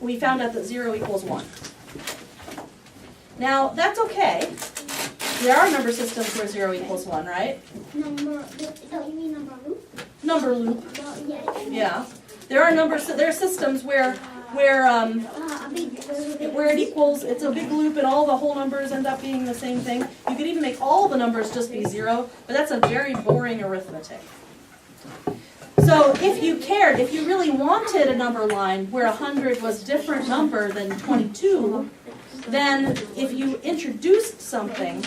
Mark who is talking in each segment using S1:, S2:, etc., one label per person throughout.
S1: we found out that 0 equals 1. Now, that's okay. There are number systems where 0 equals 1, right?
S2: Don't you mean number loop?
S1: Number loop.
S2: Yeah.
S1: Yeah. There are systems where it equals, it's a big loop and all the whole numbers end up being the same thing. You could even make all the numbers just be 0, but that's a very boring arithmetic. So if you cared, if you really wanted a number line where 100 was a different number than 22, then if you introduced something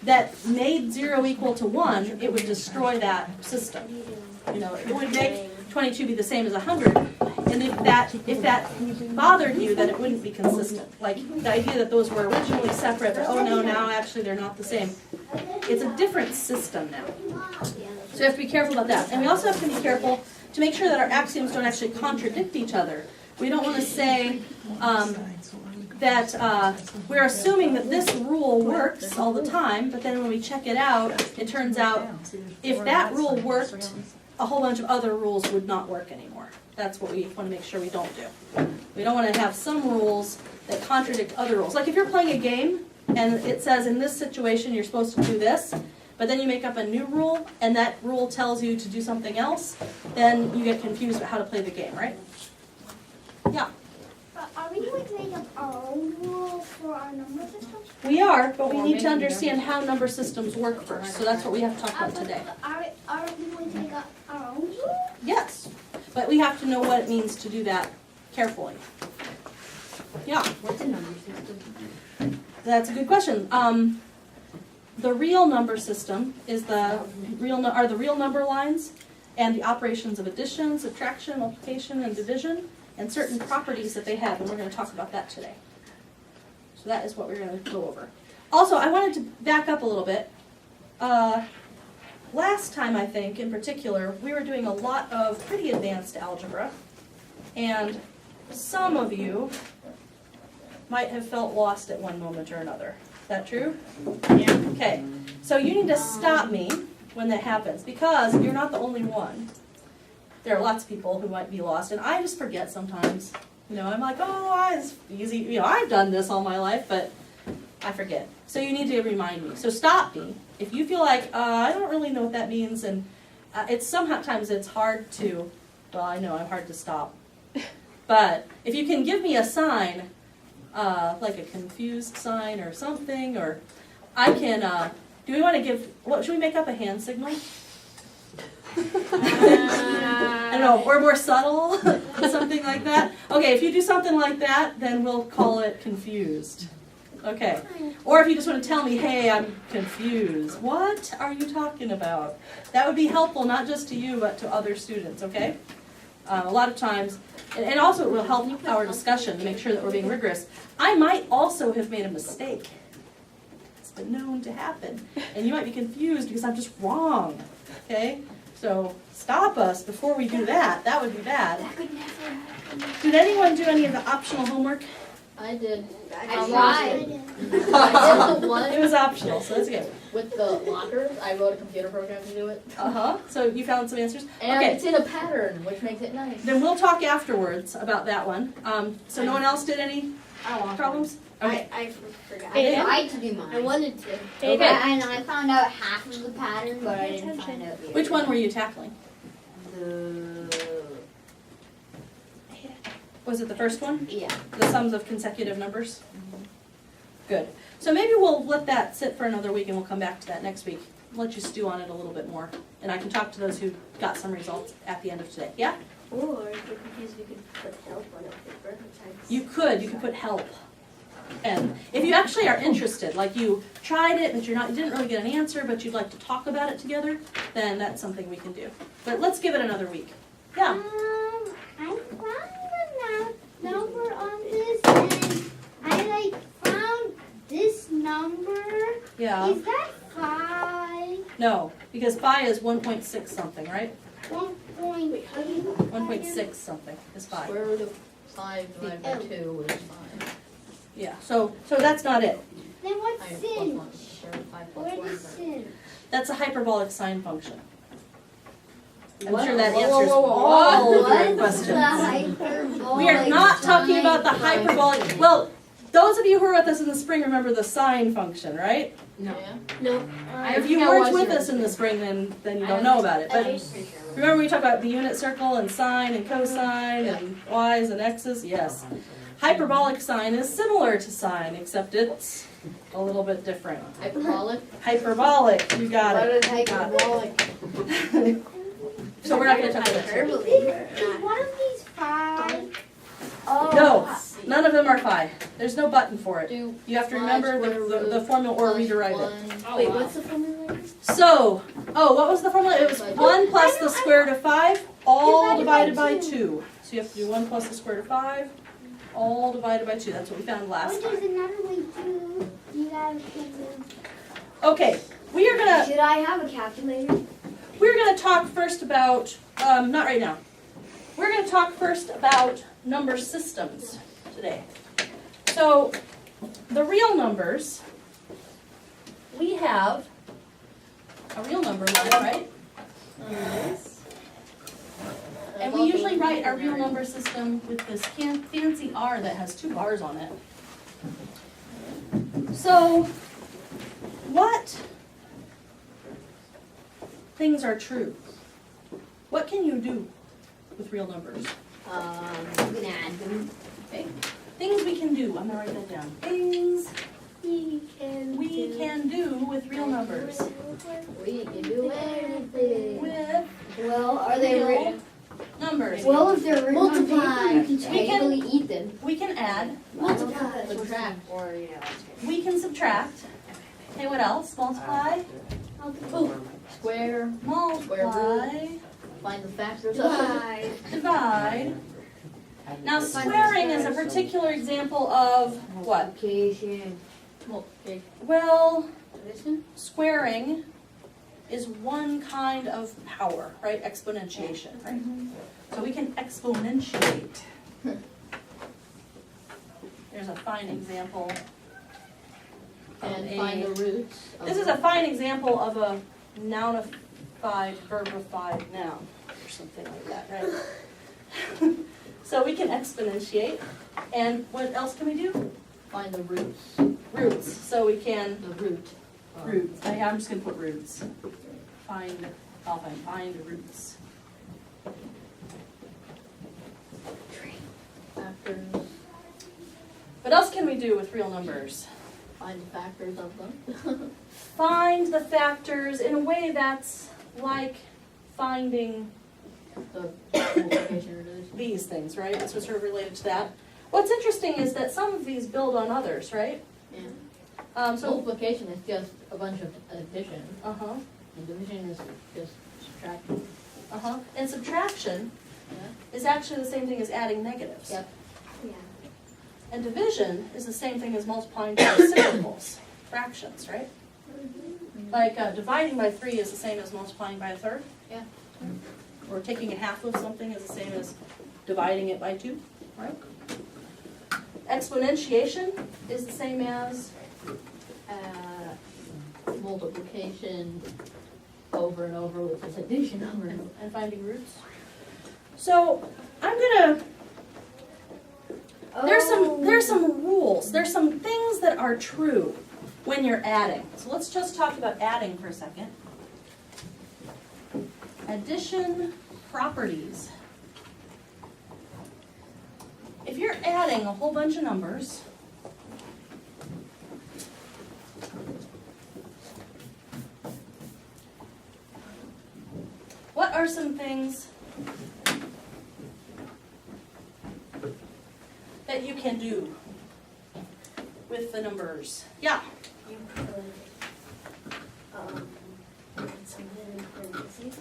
S1: that made 0 equal to 1, it would destroy that system. You know, it would make 22 be the same as 100, and if that bothered you, then it wouldn't be consistent. Like the idea that those were originally separate, but oh no, now actually they're not the same. It's a different system now. So you have to be careful about that. And we also have to be careful to make sure that our axioms don't actually contradict each other. We don't want to say that we're assuming that this rule works all the time, but then when we check it out, it turns out if that rule worked, a whole bunch of other rules would not work anymore. That's what we want to make sure we don't do. We don't want to have some rules that contradict other rules. Like if you're playing a game and it says in this situation you're supposed to do this, but then you make up a new rule and that rule tells you to do something else, then you get confused about how to play the game, right? Yeah.
S2: Are we going to make up our own rules for our number system?
S1: We are, but we need to understand how number systems work first. So that's what we have to talk about today.
S2: Are we going to make up our own rules?
S1: Yes, but we have to know what it means to do that carefully. Yeah.
S3: What's a number system?
S1: That's a good question. The real number system is are the real number lines and the operations of addition, subtraction, multiplication, and division, and certain properties that they have, and we're going to talk about that today. So that is what we're going to go over. Also, I wanted to back up a little bit. Last time, I think, in particular, we were doing a lot of pretty advanced algebra, and some of you might have felt lost at one moment or another. Is that true?
S3: Yeah.
S1: Okay, so you need to stop me when that happens, because you're not the only one. There are lots of people who might be lost, and I just forget sometimes. You know, I'm like, oh, it's easy. You know, I've done this all my life, but I forget. So you need to remind me. So stop me. If you feel like, I don't really know what that means, and sometimes it's hard to, well, I know I'm hard to stop. But if you can give me a sign, like a confused sign or something, or I can, do we want to give, what, should we make up a hand signal? I don't know, or more subtle, something like that. Okay, if you do something like that, then we'll call it confused. Okay. Or if you just want to tell me, hey, I'm confused. What are you talking about? That would be helpful, not just to you, but to other students, okay? A lot of times, and also it will help our discussion to make sure that we're being rigorous. I might also have made a mistake. It's been known to happen. And you might be confused because I'm just wrong, okay? So stop us before we do that. That would be bad.
S2: That could never happen.
S1: Did anyone do any of the optional homework?
S3: I did.
S2: I
S3: tried.
S2: tried.
S3: I did the one
S1: It was optional, so that's good.
S3: with the lockers. I wrote a computer program to do it.
S1: Uh-huh. So you found some answers?
S3: And
S1: Okay.
S3: it's in a pattern, which makes it nice.
S1: Then we'll talk afterwards about that one. So no one else did any problems? Okay.
S4: I forgot.
S1: Hey,
S4: I
S1: Dan?
S4: tried to do mine.
S2: I wanted to.
S1: Okay.
S4: I found out half of the pattern, but I didn't find out the other.
S1: Which one were you tackling? Was it the first one?
S4: Yeah.
S1: The sums of consecutive numbers? Good. So maybe we'll let that sit for another week and we'll come back to that next week. Let you stew on it a little bit more. And I can talk to those who got some results at the end of today. Yeah?
S2: Or if you're confused, you could put help on a paper.
S1: You could put help. And if you actually are interested, like you tried it but you didn't really get an answer, but you'd like to talk about it together, then that's something we can do. But let's give it another week. Yeah?
S2: I found the number on this, and I found this number.
S1: Yeah.
S2: Is that 5?
S1: No, because phi is 1.6 something, right?
S2: 1.8.
S1: 1.6 something is phi.
S3: Square root of 5 divided by 2 is 5.
S1: Yeah, so that's not it.
S2: Then what's
S3: 5 plus
S2: sin?
S3: 1. Square root of 5 plus
S2: Where
S3: 1
S2: is
S3: is
S2: sin?
S1: That's a hyperbolic sine function. I'm sure that
S3: Whoa,
S1: answers
S3: whoa, whoa, whoa.
S1: all of your
S4: What's the
S1: questions.
S4: hyperbolic
S1: We are not talking about the
S4: sine
S1: hyperbolic. Well, those of you who were with us in the spring remember the sine function, right?
S3: No.
S4: No.
S1: If you weren't with us in the spring, then you don't know about it. But remember we talked about the unit circle and sine and cosine and y's and x's? Yes. Hyperbolic sine is similar to sine, except it's a little bit different.
S3: Hyperbolic?
S1: Hyperbolic, you got
S4: What
S1: it.
S4: is hyperbolic?
S1: So we're not going to talk about it.
S2: Is one of these 5? Oh.
S1: No, none of them are phi. There's no button for it.
S3: Do
S1: You have to
S3: phi
S1: remember
S3: square
S1: the
S3: root
S1: formula or
S3: plus
S1: rewrite it.
S3: 1.
S4: Wait, what's the formula?
S1: So, what was the formula? It was 1 plus the square root of 5, all divided by 2. So you have to do 1 plus the square root of 5, all divided by 2. That's what we found last
S2: Which is
S1: time.
S2: another way to, you guys can do.
S1: Okay, we are gonna
S4: Should I have a calculator?
S1: talk first about not right now. We're gonna talk first about number systems today. So, the real numbers, we have a real number line, right? And we usually write our real number system with this fancy R that has 2 bars on it. So, what things are true? What can you do with real numbers?
S4: You can add them.
S1: Okay. Things we can do. I'm gonna write that down. Things
S4: We
S1: can do with real numbers.
S3: We can do anything.
S1: With
S4: Well, are they
S1: real
S4: written?
S1: numbers.
S4: Well, if they're written on paper,
S3: Multiply.
S4: you can technically eat them.
S1: We can add.
S4: Multiply.
S3: Subtract.
S4: Or, you know,
S1: We can subtract. Okay, what else? Multiply.
S3: Square.
S1: Multiply.
S3: Find the factors of it.
S1: Divide. Now, squaring is a particular example of what?
S4: Multiplication.
S3: Multiplication.
S1: Well,
S3: Addition.
S1: squaring is one kind of power, right? Exponentiation, right? So we can exponentiate. There's a fine example.
S3: And find the roots. of
S1: This is a fine example of a nounified, verbified noun, or something like that, right? So we can exponentiate. And what else can we do?
S3: Find the roots.
S1: Roots. So we can
S3: The root.
S1: roots. I'm just gonna put roots. Find roots.
S3: Factors.
S1: What else can we do with real numbers?
S3: Find the factors of them.
S1: Find the factors in a way that's like finding
S3: The multiplication or addition.
S1: these things, right? So it's sort of related to that. What's interesting is that some of these build on others, right?
S3: Yeah.
S1: So,
S3: Multiplication is just a bunch of addition.
S1: uh-huh,
S3: And division is just subtraction.
S1: uh-huh. And subtraction
S3: Yeah.
S1: is actually the same thing as adding negatives.
S3: Yep.
S4: Yeah.
S1: And division is the same thing as multiplying by reciprocals, fractions, right? Like dividing by 3 is the same as multiplying by a third.
S3: Yeah.
S1: Or taking a half of something is the same as dividing it by 2, right? Exponentiation is the same as
S3: Multiplication over and over with this addition over and over.
S1: and finding roots. So I'm gonna. There's some rules. There's some things that are true when you're adding. So let's just talk about adding for a second. Addition properties. If you're adding a whole bunch of numbers, what are some things that you can do with the numbers? Yeah.
S4: You could, put something in parentheses.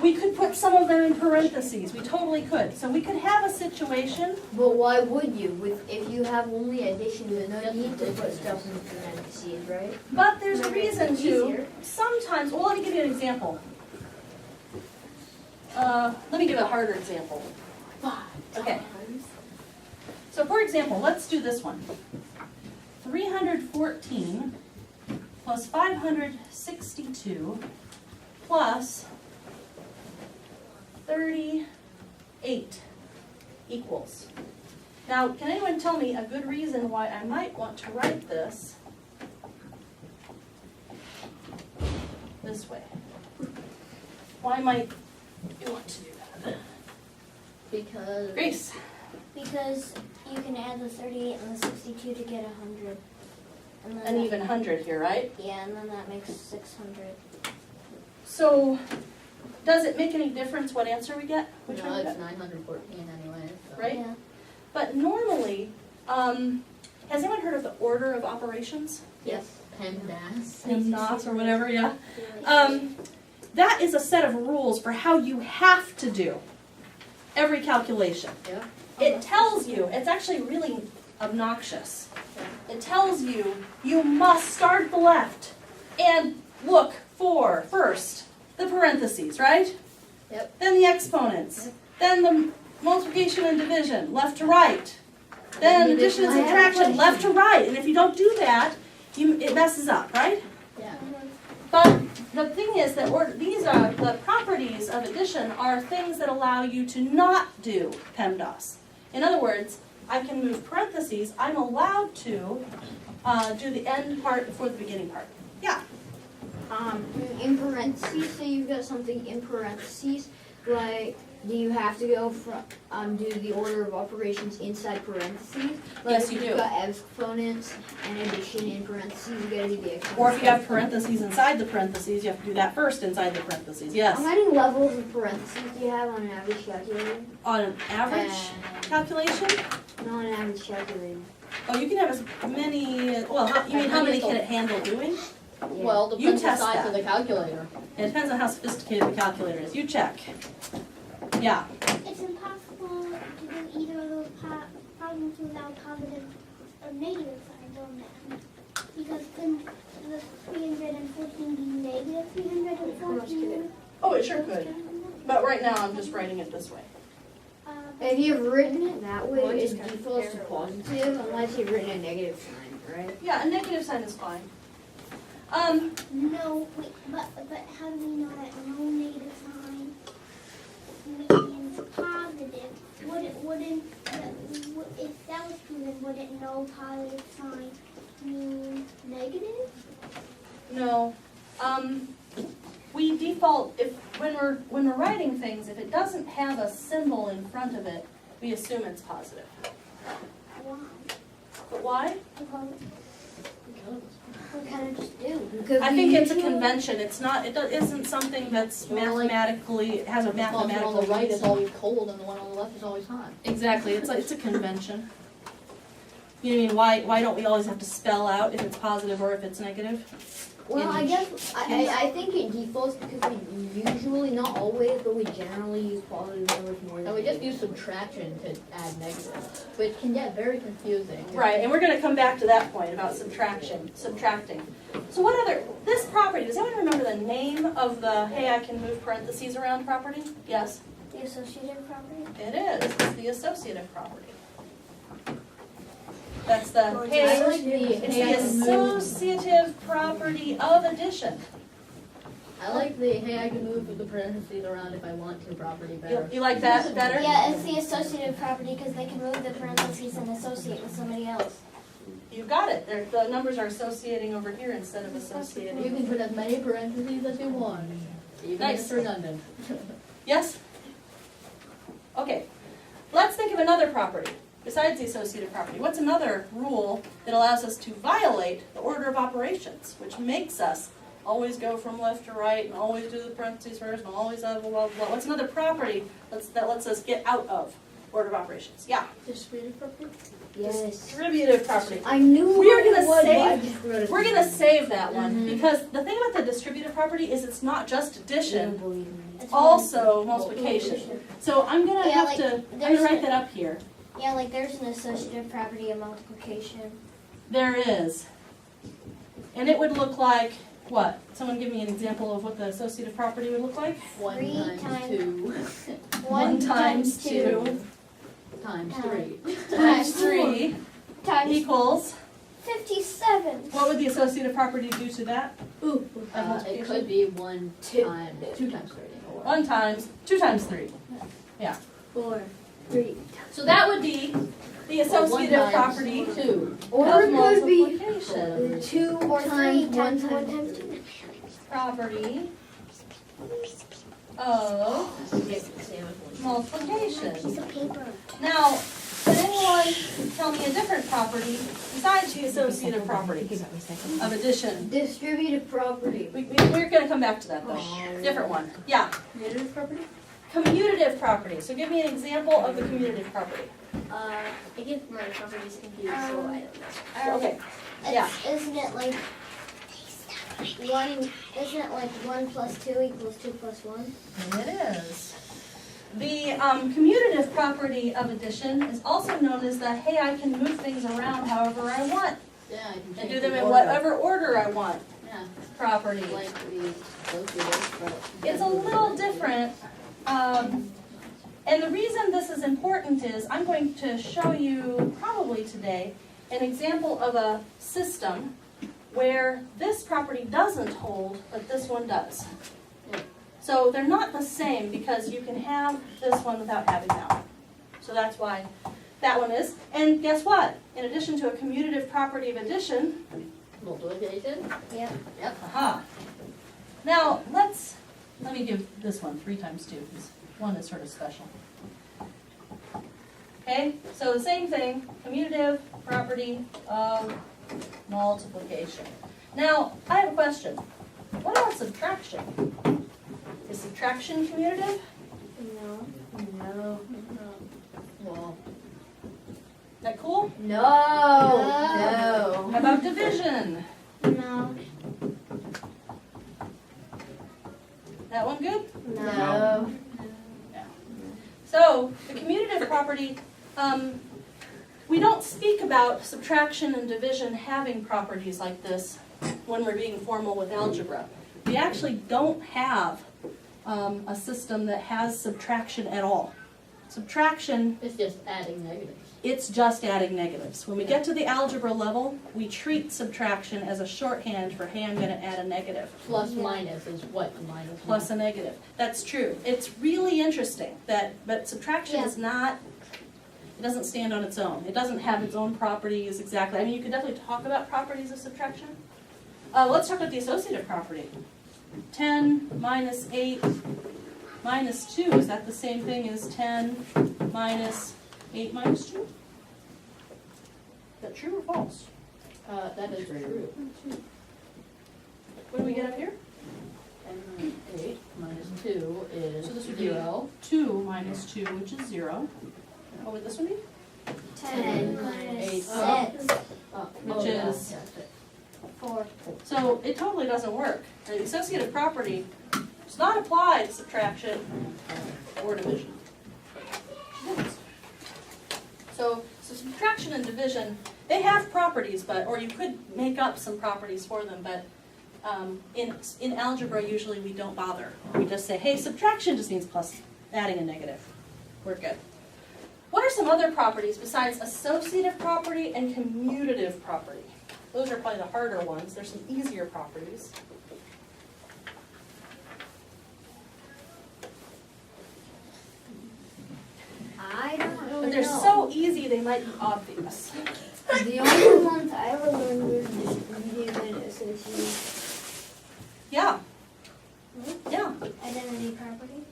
S1: We could put some of them in parentheses. We totally could. So we could have a situation.
S4: But why would you? If you have only addition, you no need to put stuff in parentheses, right?
S1: But there's a
S4: Maybe it's
S1: reason to.
S4: easier.
S1: Sometimes, well, let me give you an example. Let me give a harder example. Okay. So for example, let's do this one. 314 plus 562 plus 38 equals. Now, can anyone tell me a good reason why I might want to write this this way? Why might you want to do that?
S3: Because.
S1: Grace?
S2: Because you can add the 38 and the 62 to get 100. And then
S1: An even 100 here, right?
S2: Yeah, and then that makes 600.
S1: So, does it make any difference what answer we get? Which
S3: No,
S1: one we
S3: it's
S1: get?
S3: 914 anyway. So.
S1: Right?
S2: Yeah.
S1: But normally, has anyone heard of the order of operations?
S3: Yes. PEMDAS.
S1: PEMDAS or whatever, yeah. That is a set of rules for how you have to do every calculation.
S3: Yeah.
S1: It tells you, it's actually really obnoxious. It tells you, you must start at the left and look for, first, the parentheses, right?
S3: Yep.
S1: Then the exponents. Then the multiplication and division, left to right. Then addition and subtraction, left to right. And if you don't do that, it messes up, right?
S3: Yeah.
S1: But the thing is that these are the properties of addition are things that allow you to not do PEMDAS. In other words, I can move parentheses. I'm allowed to do the end part before the beginning part. Yeah.
S4: In parentheses, say you've got something in parentheses, like, do you have to go from, do the order of operations inside parentheses? Like
S1: Yes, you
S4: if
S1: do.
S4: you've got exponents and addition in parentheses, you gotta do the exponents.
S1: Or if you have parentheses inside the parentheses, you have to do that first inside the parentheses. Yes.
S4: How many levels of parentheses do you have on an average calculator?
S1: On an average calculation,
S4: No, on an average calculator.
S1: oh, you can have as many. Well, you mean how many can it handle doing?
S3: Well,
S1: You
S3: depends on the
S1: test
S3: size
S1: that.
S3: of the calculator.
S1: It depends on how sophisticated the calculator is. You check. Yeah.
S2: It's impossible to do either of those problems without positive or negative signs on them. Because couldn't the 314 be negative 314?
S1: Oh, it sure could. But right now, I'm just writing it this way.
S4: If you've written it that way,
S3: Well,
S4: it
S3: just kind of
S4: defaults to
S3: error.
S4: positive unless you've written a negative sign, right?
S1: Yeah, a negative sign is fine.
S2: No, wait, but how do we know that no negative sign means positive? Wouldn't if that was true, then wouldn't no positive sign mean negative?
S1: No. We default when we're writing things, if it doesn't have a symbol in front of it, we assume it's positive.
S2: Why?
S1: But why?
S2: Because
S4: We kind of just do. Because
S1: I
S4: we
S1: think it's a
S4: usually-
S1: convention. It's not. It isn't something that's mathematically has a
S3: The one
S1: mathematical
S3: on the right is
S1: reason.
S3: always cold and the one on the left is always hot.
S1: Exactly. It's a convention. You mean why don't we always have to spell out if it's positive or if it's negative?
S4: Well, I
S1: in-
S4: guess, I think it defaults because we usually, not always, but we generally use positive numbers more than
S3: And we just
S4: negative.
S3: use subtraction to add negative, which can get very confusing.
S1: Right, and we're going to come back to that point about subtracting. So what other, this property, does anyone remember the name of the, hey, I can move parentheses around property? Yes,
S2: the associative property.
S1: it is. It's the associative property. That's the,
S3: I
S1: hey,
S3: like the,
S1: it's
S3: hey, I
S1: the
S3: can move,
S1: associative property of addition.
S3: I like the, hey, I can move the parentheses around if I want to property better.
S1: You like that better?
S2: Yeah, it's the associative property because they can move the parentheses and associate with somebody else.
S1: You got it. The numbers are associating over here instead of
S3: You
S1: associating.
S3: can put as many parentheses as you want, even if
S1: Nice.
S3: it's redundant.
S1: Yes? Okay. Let's think of another property besides the associative property. What's another rule that allows us to violate the order of operations, which makes us always go from left to right and always do the parentheses first and always blah, blah, blah, blah. What's another property that lets us get out of order of operations? Yeah.
S3: Distributive property?
S4: Yes.
S1: Distributive property.
S4: I knew
S1: We are
S4: what it
S1: gonna
S4: was,
S1: save-
S4: but I just wrote it
S1: We're
S4: down.
S1: going to save that one
S3: Mhm.
S1: because the thing about the distributive property is it's not just
S4: You don't
S1: addition,
S4: believe me.
S1: it's also multiplication. So I'm going to
S2: Yeah,
S1: have
S2: like,
S1: to, I'm going
S2: there's
S1: to write
S2: a-
S1: that up here.
S2: Yeah, like there's an associative property of multiplication.
S1: There is. And it would look like, what? Someone give me an example of what the associative property would look like?
S3: 1
S2: Three
S3: times
S2: times-
S3: 2
S1: 1 times 2
S3: times 3.
S1: times 3
S2: Times
S1: equals,
S2: 57.
S1: what would the associative property do to that?
S3: It could be 1
S4: Two.
S3: times 2 times 3. Or
S1: 1 times 2 times 3.
S2: 4, 3.
S1: So that would be the associative property
S3: Two.
S4: Or
S1: of
S4: it could be
S1: multiplication.
S4: 2
S2: Or
S4: times
S2: 3
S4: 1
S2: times 1
S4: times.
S2: times 2.
S1: Property of multiplication.
S2: Piece of paper.
S1: Now, can anyone tell me a different property besides the associative property of addition?
S4: Distributive property.
S1: We're gonna come back to that though. Different one. Yeah.
S3: Commutative property?
S1: Commutative property. So give me an example of the commutative property.
S2: I get my properties confused, so I don't know.
S1: Okay. Yeah.
S2: Isn't it like 1? Isn't it like 1 plus 2 equals 2 plus 1?
S1: It is. The commutative property of addition is also known as the, hey, I can move things around however I want
S3: Yeah, I can
S1: and
S3: change
S1: do them
S3: the
S1: in
S3: order.
S1: whatever order I want
S3: Yeah,
S1: property.
S3: like the associative, but.
S1: It's a little different. And the reason this is important is I'm going to show you probably today an example of a system where this property doesn't hold, but this one does.
S3: Yeah.
S1: So they're not the same because you can have this one without having that one. So that's why that one is. And guess what? In addition to a commutative property of addition,
S3: Multiplication?
S2: Yep.
S3: Yep.
S1: aha. Now let me give this one 3 times 2 because one is sort of special. Okay, so the same thing, commutative property of multiplication. Now, I have a question. What about subtraction? Is subtraction commutative?
S2: No.
S3: No. Well,
S1: Is that cool?
S4: No.
S1: How about division?
S2: No.
S1: That one good?
S4: No.
S1: So, the commutative property, we don't speak about subtraction and division having properties like this when we're being formal with algebra. We actually don't have a system that has subtraction at all. Subtraction,
S3: it's just adding negatives.
S1: it's just adding negatives. When we get to the algebra level, we treat subtraction as a shorthand for, hey, I'm going to add a negative.
S3: Plus minus is what the minus
S1: Plus a negative. That's true. It's really interesting but subtraction is not, it doesn't stand on its own. It doesn't have its own properties exactly. I mean, you could definitely talk about properties of subtraction. Let's talk about the associative property. 10 minus 8 minus 2, is that the same thing as 10 minus 8 minus 2? Is that true or false?
S3: That is true.
S1: What do we get up here?
S3: 10 minus 8 minus 2 is
S1: So this would be
S3: 0.
S1: 2 minus 2, which is 0. What would this one be?
S2: 10 minus
S3: 8.
S2: 6.
S1: Which
S3: yeah,
S1: is-
S3: yeah, 6.
S2: 4.
S1: So it totally doesn't work. The associative property does not apply to subtraction or division. So subtraction and division, they have properties, or you could make up some properties for them, but in algebra usually we don't bother. We just say, hey, subtraction just means plus adding a negative. We're good. What are some other properties besides associative property and commutative property? Those are probably the harder ones. There's some easier properties.
S4: I don't really
S1: But they're
S4: know.
S1: so easy they might be obvious.
S4: The only ones I ever learned was distributive and associative.
S1: Yeah. Yeah.
S2: Identity property.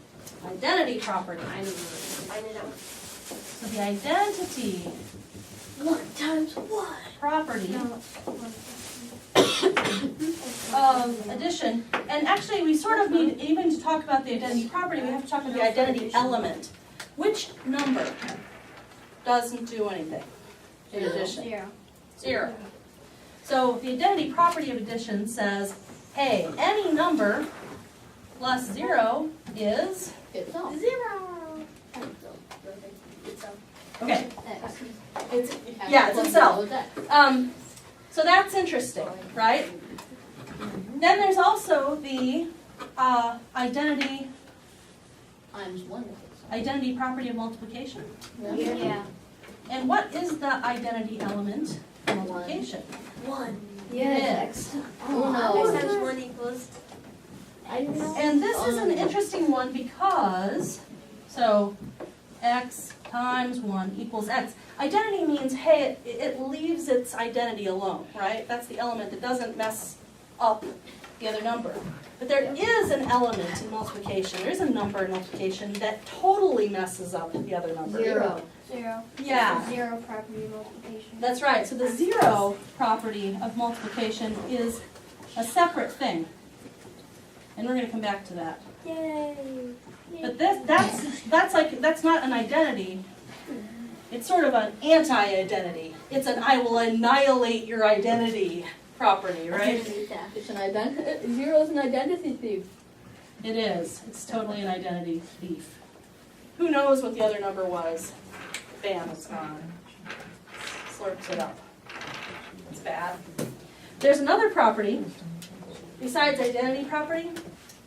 S1: Identity property.
S2: I knew that one.
S1: So the identity
S2: 1 times 1.
S1: property
S2: No.
S1: of addition, and actually we sort of need, even to talk about the identity property, we have to talk about the identity element. Which number doesn't do anything in addition?
S2: 0.
S1: 0. So the identity property of addition says, hey, any number plus 0 is,
S3: Itself.
S2: 0.
S1: okay,
S2: X.
S1: it's, yeah, it's itself. So that's interesting, right? Then there's also the identity
S3: Times 1 is itself.
S1: property of multiplication.
S2: Yeah.
S1: And what is the identity element of multiplication?
S2: 1.
S4: Yes.
S3: Oh,
S2: X
S3: no.
S2: times 1 equals. I know.
S1: And this is an interesting one because, so x times 1 equals x. Identity means, hey, it leaves its identity alone, right? That's the element that doesn't mess up the other number. But there is an element in multiplication, there is a number in multiplication that totally messes up the other number.
S4: Zero.
S2: Zero.
S1: Yeah.
S2: Zero property of multiplication.
S1: That's right. So the zero property of multiplication is a separate thing. And we're going to come back to that.
S2: Yay.
S1: But that's not an identity. It's sort of an anti-identity. It's an I will annihilate your identity property, right?
S3: It's an identity, zero is an identity thief.
S1: It is. It's totally an identity thief. Who knows what the other number was? Bam, it's gone. Slurps it up. It's bad. There's another property besides identity property,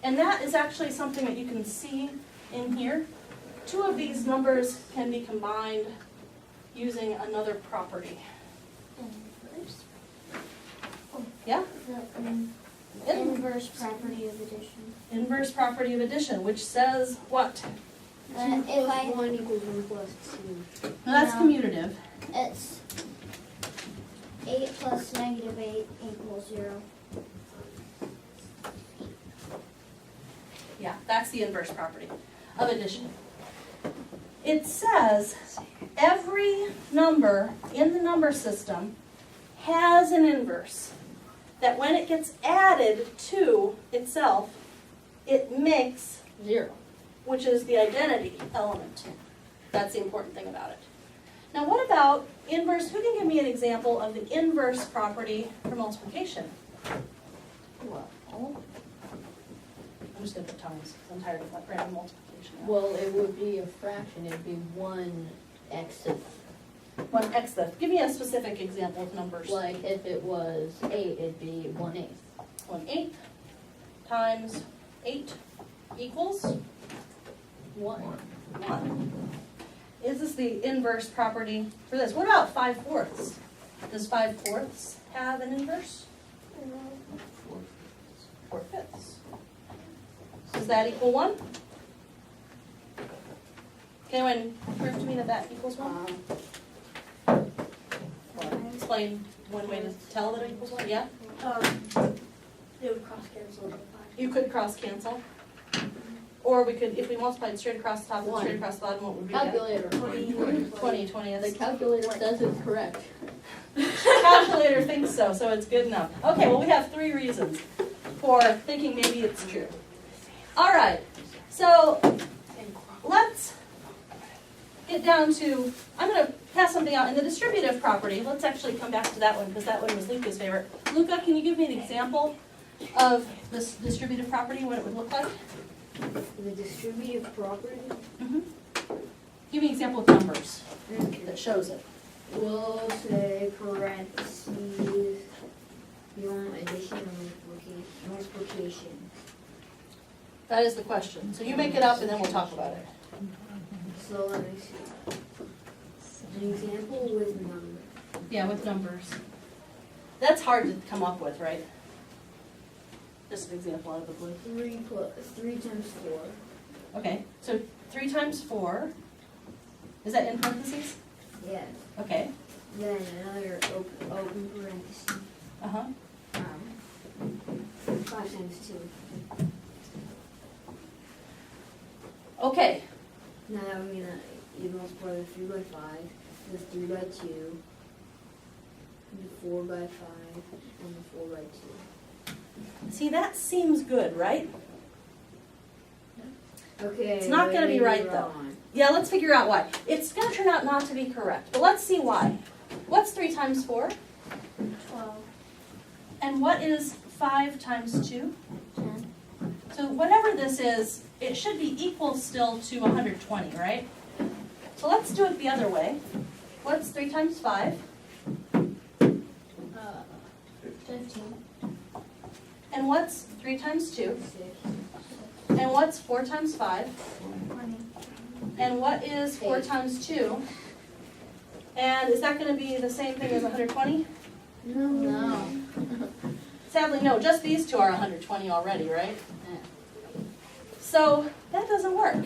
S1: and that is actually something that you can see in here. Two of these numbers can be combined using another property. Yeah?
S2: The inverse property of addition.
S1: Inverse property of addition, which says what?
S2: If I,
S4: 1 equals 1 plus 2.
S1: Now that's
S2: No.
S1: commutative.
S2: it's 8 plus negative 8 equals 0.
S1: Yeah, that's the inverse property of addition. It says every number in the number system has an inverse that when it gets added to itself, it makes
S3: Zero.
S1: which is the identity element. That's the important thing about it. Now what about inverse? Who can give me an example of the inverse property for multiplication?
S3: Well,
S1: I'm just going to put times because I'm tired of that random multiplication now.
S3: well, it would be a fraction, it'd be 1x of,
S1: 1x. Give me a specific example of numbers.
S3: like, if it was 8, it'd be 1/8.
S1: 1/8 times 8 equals
S3: 1.
S1: 1. Is this the inverse property for this? What about 5/4? Does 5/4 have an inverse? 4/5. Does that equal 1? Can anyone prove to me that that equals 1? Or explain one way to tell that it equals 1? Yeah?
S2: They would cross cancel.
S1: You could cross cancel. Or we could, if we multiplied straight across the top and straight across the bottom, what would we get?
S3: Calculator.
S1: 20
S3: The
S1: is.
S3: calculator says it's correct.
S1: Calculator thinks so it's good enough. Okay, well we have 3 reasons for thinking maybe it's true. All right, so let's get down to, I'm going to pass something out in the distributive property. Let's actually come back to that one because that one was Luca's favorite. Luca, can you give me an example of this distributive property, what it would look like?
S4: The distributive property?
S1: Give me an example of numbers that shows it.
S4: We'll say parentheses, you want addition or multiplication?
S1: That is the question. So you make it up and then we'll talk about it.
S4: So let me see. An example with number.
S1: Yeah, with numbers. That's hard to come up with, right? Just an example out of the blue.
S4: 3 times 4.
S1: Okay, so 3 times 4, is that in parentheses?
S4: Yes.
S1: Okay,
S4: Then another open parenthesis.
S1: uh-huh.
S4: 5 times 2.
S1: Okay,
S4: Now that would mean that you multiply the 3 by 5, the 3 by 2, the 4 by 5, and the 4 by 2.
S1: see that seems good, right?
S4: Okay.
S1: It's not
S4: but
S1: gonna be
S4: maybe
S1: right, though.
S4: wrong.
S1: Yeah, let's figure out why. It's gonna turn out not to be correct, but let's see why. What's 3 times 4?
S2: 12.
S1: And what is 5 times 2?
S2: 10.
S1: So whatever this is, it should be equal still to 120, right? So let's do it the other way. What's 3 times 5?
S2: 15.
S1: And what's 3 times 2?
S4: 6.
S1: And what's 4 times 5?
S2: 20.
S1: And what is 4 times 2? And is that going to be the same thing as 120?
S3: No.
S1: Sadly, no. Just these two are 120 already, right? So that doesn't work.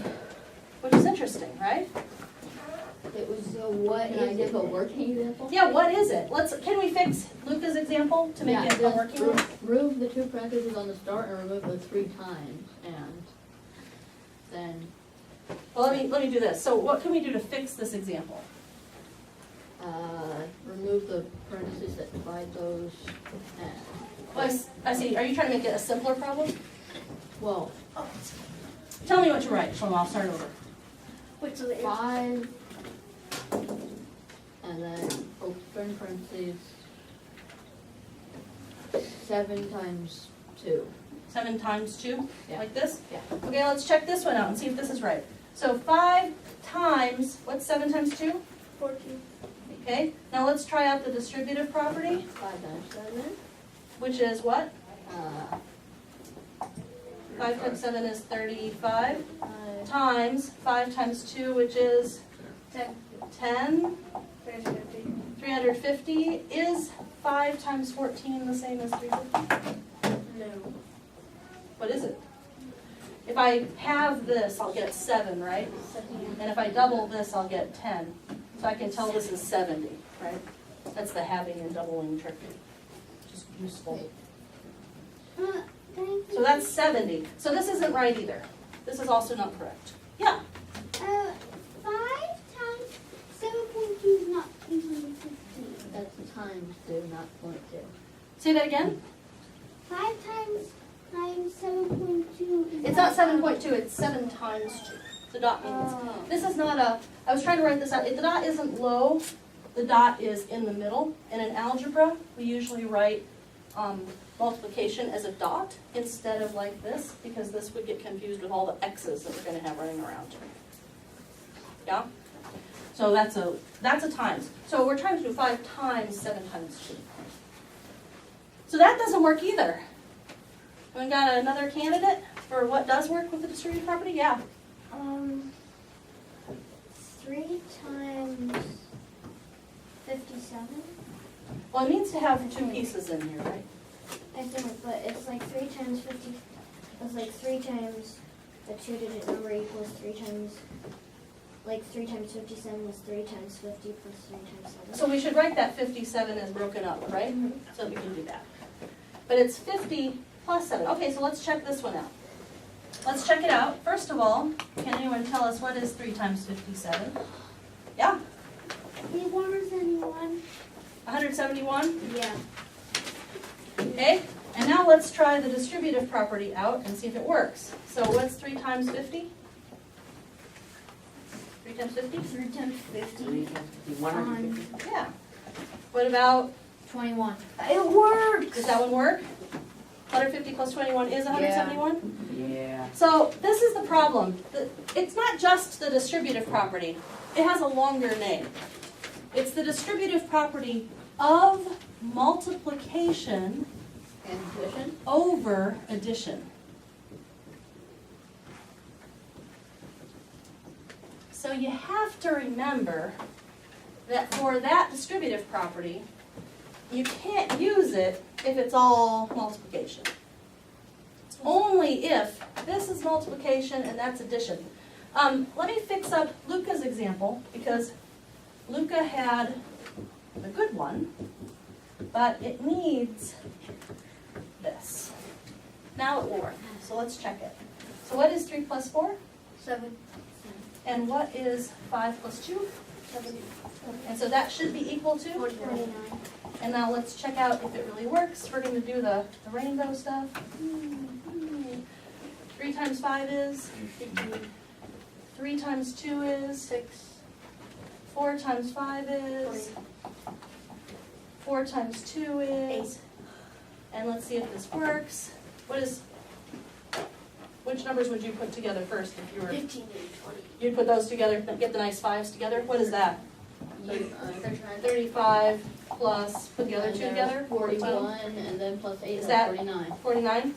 S1: which is interesting, right?
S4: It was what
S3: Can I
S4: is
S3: give a
S4: it?
S3: working example?
S1: Yeah, what is it? Can we fix Luca's example to make
S3: Yeah,
S1: it a
S3: just
S1: working one?
S3: remove the two parentheses on the start and remove the 3 times, and then,
S1: Well, let me do this. So what can we do to fix this example?
S3: remove the parentheses that divide those, and,
S1: Well, I see. Are you trying to make it a simpler problem?
S3: well,
S1: Tell me what to write, Shlomo. I'll start over.
S2: Wait, so the
S3: 5, and then open parentheses, 7 times 2.
S1: 7 times 2,
S3: Yeah.
S1: like this?
S3: Yeah.
S1: Okay, let's check this one out and see if this is right. So 5 times, what's 7 times 2?
S2: 14.
S1: Okay, now let's try out the distributive property,
S3: 5 times 7,
S1: which is what? 5
S3: 5
S1: times 7 is 35,
S3: 5,
S1: times 5 times 2, which is
S2: 10.
S1: 10.
S2: 350.
S1: 350. Is 5 times 14 the same as 350?
S2: No.
S1: What is it? If I have this, I'll get 7, right? And if I double this, I'll get 10. So I can tell this is 70, right? That's the halving and doubling trick. Just useful. So that's 70. So this isn't right either. This is also not correct. Yeah.
S2: 5 times 7.2 is not equal to 15.
S3: That's the times 2, not 0.2.
S1: Say that again.
S2: 5 times 7.2 is
S1: It's not 7.2, it's 7 times 2. The dot means. This is not a, I was trying to write this out. The dot isn't low, the dot is in the middle. And in algebra, we usually write multiplication as a dot instead of like this, because this would get confused with all the x's that we're going to have running around. Yeah? So that's a times. So we're trying to do 5 times 7 times 2. So that doesn't work either. We got another candidate for what does work with the distributive property? Yeah.
S2: 3 times 57.
S1: Well, it needs to have 2 pieces in here, right?
S2: I think, but it's like 3 times 50. It's like 3 times the 2-digit number equals 3 times. Like 3 times 57 is 3 times 50 plus 3 times 7.
S1: So we should write that 57 as broken up, right? So we can do that. But it's 50 plus 7. Okay, so let's check this one out. Let's check it out. First of all, can anyone tell us what is 3 times 57? Yeah?
S2: 171.
S1: 171?
S2: Yeah.
S1: Okay, and now let's try the distributive property out and see if it works. So what's 3 times 50? 3 times 50?
S2: 3 times 50.
S5: 150.
S1: Yeah. What about,
S4: 21.
S2: It works!
S1: does that one work? 150 plus 21 is 171?
S5: Yeah.
S1: So this is the problem. It's not just the distributive property. It has a longer name. It's the distributive property of multiplication
S3: And addition?
S1: over addition. So you have to remember that for that distributive property, you can't use it if it's all multiplication. It's only if this is multiplication and that's addition. Let me fix up Luca's example, because Luca had a good one, but it needs this. Now it will work, so let's check it. So what is 3 plus 4?
S2: 7.
S1: And what is 5 plus 2?
S2: 7.
S1: And so that should be equal to?
S2: 49.
S1: And now let's check out if it really works. We're going to do the rainbow stuff. 3 times 5 is? 3 times 2 is?
S2: 6.
S1: 4 times 5 is? 4 times 2 is? And let's see if this works. Which numbers would you put together first if you were?
S2: 15 and 20.
S1: You'd put those together, get the nice 5s together? What is that? 35 plus, put the other two together?
S3: 41, and then plus 8
S1: Is
S3: is
S1: that-
S3: 49.
S1: 49?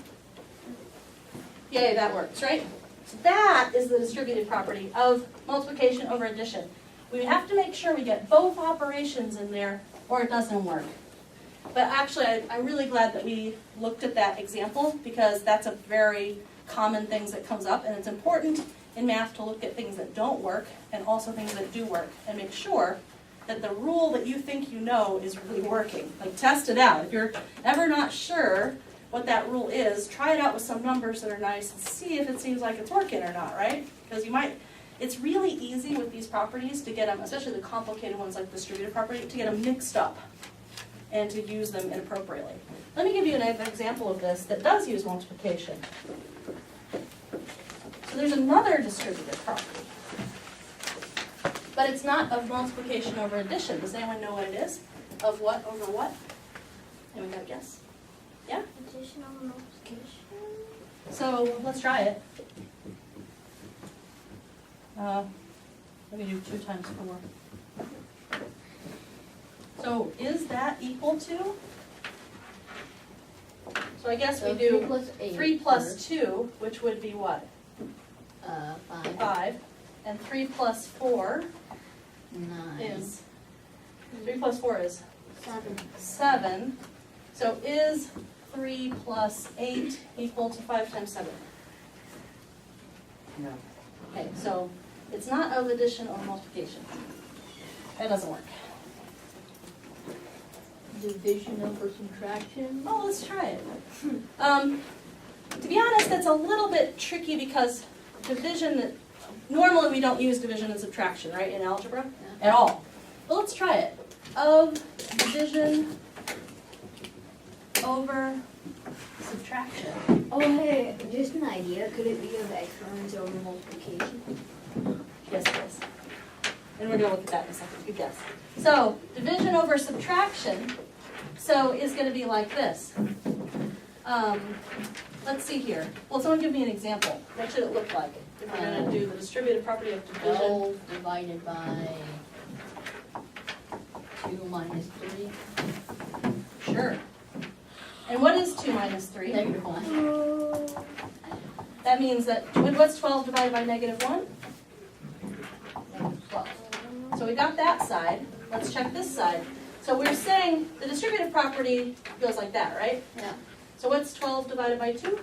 S1: Yay, that works, right? So that is the distributive property of multiplication over addition. We have to make sure we get both operations in there or it doesn't work. But actually, I'm really glad that we looked at that example, because that's a very common thing that comes up, and it's important in math to look at things that don't work and also things that do work and make sure that the rule that you think you know is really working. Like test it out. If you're ever not sure what that rule is, try it out with some numbers that are nice and see if it seems like it's working or not, right? Because you might, it's really easy with these properties to get them, especially the complicated ones like distributive property, to get them mixed up and to use them inappropriately. Let me give you an example of this that does use multiplication. So there's another distributive property, but it's not of multiplication over addition. Does anyone know what it is? Of what over what? Anyone got a guess? Yeah?
S2: Additional multiplication.
S1: So let's try it. Let me do 2 times 4. So is that equal to? So I guess we
S3: So
S1: do
S3: 3 plus 8.
S1: 3 plus
S3: first.
S1: 2, which would be what?
S3: 5.
S1: 5. And 3 plus 4
S3: 9.
S1: is, 3 plus 4 is
S2: 7.
S1: 7. So is 3 plus 8 equal to 5 times 7?
S5: No.
S1: Okay, so it's not of addition or multiplication. That doesn't work.
S3: Division over subtraction.
S1: Oh, let's try it. To be honest, that's a little bit tricky because division, normally we don't use division and subtraction, right, in algebra?
S3: Yeah.
S1: At all. But let's try it. Of division over subtraction.
S4: Oh, hey, just an idea. Could it be of exponents over multiplication?
S1: Yes, it is. And we're going to look at that in a second. Good guess. So, division over subtraction, so is going to be like this. Let's see here. Well, someone give me an example. What should it look like if we're going to do the distributive property of division?
S3: 12 divided by 2 minus 3.
S1: Sure. And what is 2 minus 3?
S3: Negative 1.
S1: That means that, what's 12 divided by negative 1?
S3: Negative 12.
S1: So we got that side. Let's check this side. So we're saying the distributive property goes like that, right?
S3: Yeah.
S1: So what's 12 divided by 2?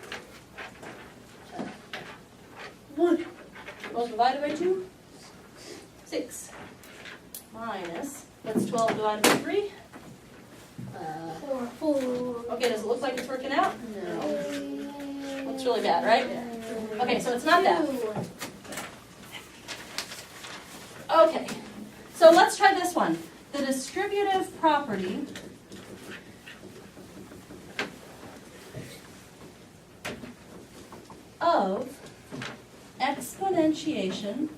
S2: 1.
S1: 12 divided by 2? 6. Minus, what's 12 divided by 3?
S2: 4.
S1: Okay, does it look like it's working out?
S3: No.
S1: Looks really bad, right? Okay, so it's not that. Okay, so let's try this one. The distributive property of exponentiation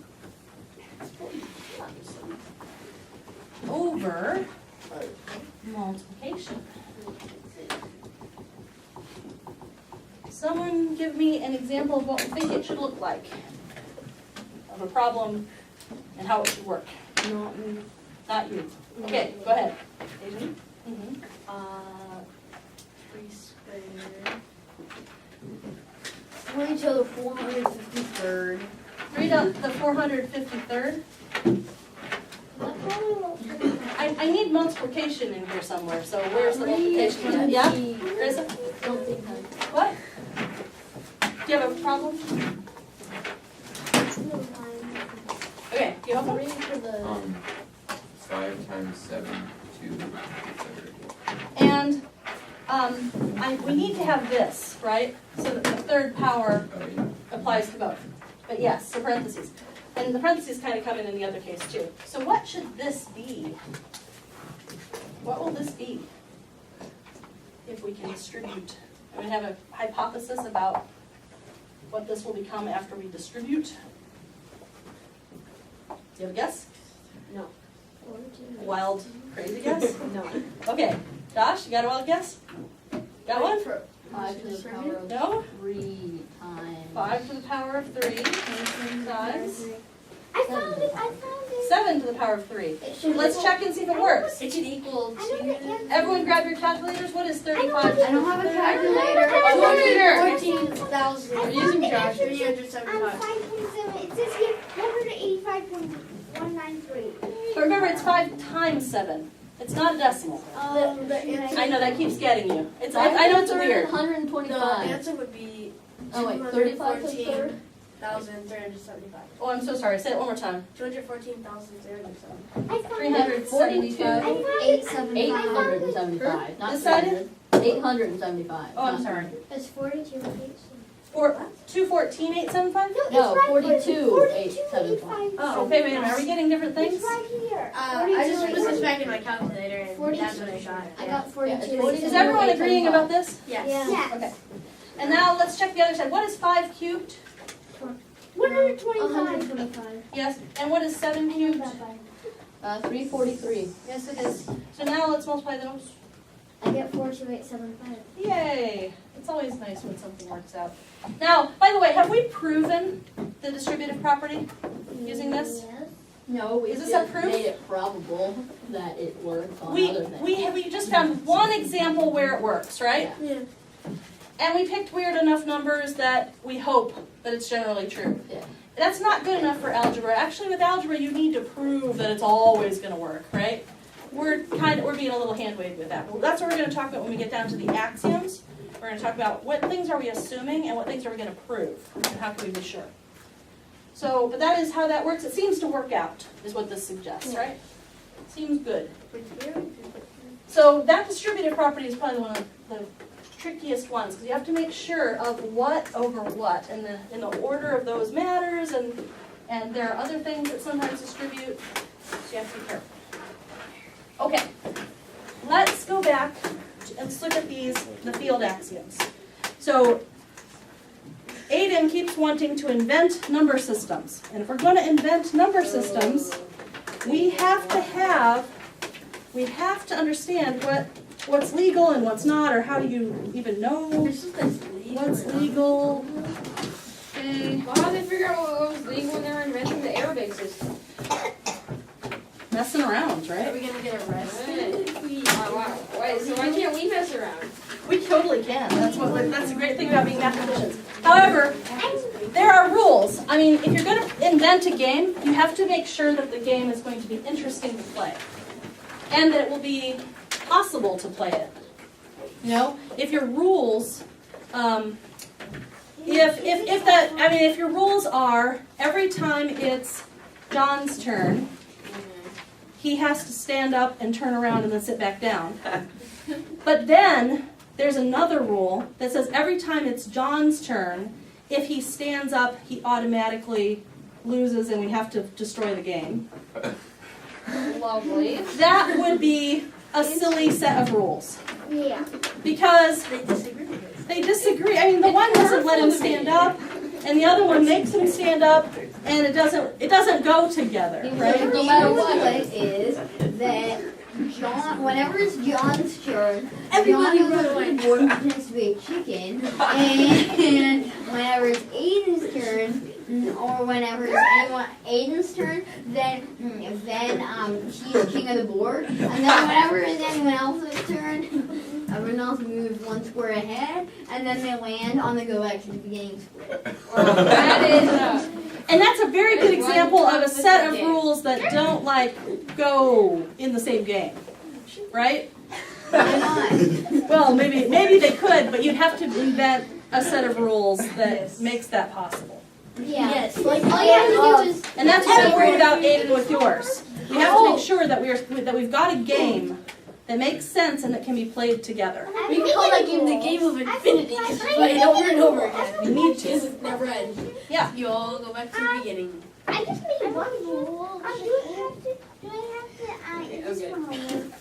S1: over multiplication. Someone give me an example of what we think it should look like, of a problem and how it should work.
S3: Not me.
S1: Not you. Okay, go ahead. Adrian? Mhm.
S3: 3 squared. 3 to the 453rd.
S1: 3 to the 453rd. I need multiplication in here somewhere, so where's the multiplication at? Yeah? Where is it?
S3: Don't think I.
S1: What? Do you have a problem? Okay, do you have a
S3: 3 to the.
S6: 5 times 7 to the third.
S1: And we need to have this, right? So that the third power
S6: Oh, yeah.
S1: applies to both. But yes, so parentheses. And the parentheses kind of come in the other case too. So what should this be? What will this be if we can distribute? And we have a hypothesis about what this will become after we distribute. Do you have a guess?
S3: No.
S1: A wild, crazy guess?
S3: No.
S1: Okay, Josh, you got a wild guess? Got one?
S3: 5 to the power of
S1: No?
S3: 3 times.
S1: 5 to the power of 3 times
S2: I found it.
S1: 7 to the power of 3. Let's check and see if it works.
S3: It should equal
S2: I know the
S3: to.
S2: answer.
S1: Everyone grab your calculators. What is 35?
S4: I don't have a calculator.
S1: Oh,
S3: 14,000.
S2: I
S3: We're using
S2: found the
S3: Josh.
S2: answer
S3: 375.
S2: 5.7. It says here 185.193.
S1: But remember, it's 5 times 7. It's not a decimal. I know, that keeps getting you. I know it's weird.
S3: 125.
S7: The answer would be
S3: Oh wait, 35 to the
S7: 214.
S3: third?
S7: 214,375.
S1: Oh, I'm so sorry. Say it one more time.
S7: 214,075.
S2: I found
S1: 375.
S3: 875, not
S1: Decided?
S3: 875.
S1: Oh, I'm sorry.
S2: It's 42.
S1: Or 214,875?
S3: No,
S2: it's right
S3: 42,875.
S1: Oh, okay, wait a minute. Are we getting different things?
S2: It's right here.
S7: I just put this back in my calculator and that's what I got.
S4: I got 42.
S3: 42.
S1: Is everyone agreeing about this?
S7: Yes.
S2: Yes.
S1: Okay. And now let's check the other side. What is 5 cubed?
S2: 125.
S4: 125.
S1: Yes. And what is 7 cubed?
S3: 343.
S1: Yes, it is. So now let's multiply those.
S4: I get 42875.
S1: Yay! It's always nice when something works out. Now, by the way, have we proven the distributive property using this?
S2: Yes.
S3: No, we
S1: Is this a
S3: just
S1: proof?
S3: made it probable that it works on
S1: We
S3: other things.
S1: we just found one example where it works, right?
S7: Yeah.
S1: And we picked weird enough numbers that we hope that it's generally true.
S3: Yeah.
S1: That's not good enough for algebra. Actually, with algebra, you need to prove that it's always going to work, right? We're being a little hand-waved with that. But that's what we're going to talk about when we get down to the axioms. We're going to talk about what things are we assuming and what things are we going to prove, and how can we be sure. So, but that is how that works. It seems to work out, is what this suggests, right? Seems good. So that distributive property is probably one of the trickiest ones, because you have to make sure of what over what, and in the order of those matters, and there are other things that sometimes distribute, so you have to be careful. Okay, let's go back and let's look at the field axioms. So Aiden keeps wanting to invent number systems, and if we're going to invent number systems, we have to understand what's legal and what's not, or how do you even know what's legal? Okay.
S8: Well, how did they figure out what was legal when they were inventing the Arabic system?
S1: Messing around,
S7: Are
S1: right?
S7: we gonna get arrested?
S8: Wow. Wait, so why can't we mess around?
S1: We totally can. That's the great thing about being mathematicians. However, there are rules. I mean, if you're going to invent a game, you have to make sure that the game is going to be interesting to play, and that it will be possible to play it. You know, if your rules, if your rules are every time it's John's turn, he has to stand up and turn around and then sit back down. But then there's another rule that says every time it's John's turn, if he stands up, he automatically loses and we have to destroy the game.
S8: Lovely.
S1: That would be a silly set of rules.
S2: Yeah.
S1: Because
S7: They disagree.
S1: they disagree. I mean, the one doesn't let him stand up, and the other one makes him stand up, and it doesn't go together, right?
S3: No matter
S4: what
S3: what.
S4: it is that John, whenever it's John's turn,
S7: Everybody
S4: John
S7: run
S4: goes
S7: away.
S4: to the board and pretends to be a chicken, and whenever it's Aiden's turn, or whenever it's Aiden's turn, then he's king of the board, and then whenever it's anyone else's turn, everyone else moves one square ahead, and then they land on the go back to the beginning square.
S8: That is
S1: And that's a very good example of a set of rules that don't go in the same game, right?
S4: Why not?
S1: Well, maybe they could, but you'd have to invent a set of rules that makes that possible.
S2: Yeah.
S7: Yes.
S2: Like all you have to do is.
S1: And that's what I'm worried about, Aiden, with yours. We have to make sure that we've got a game that makes sense and that can be played together.
S7: We can call that game the game of infinity because we play it over and over again.
S1: We need to.
S7: Because it never ends.
S1: Yeah.
S7: You all go back to the beginning.
S2: I just made one rule. Do I have to? Is this one?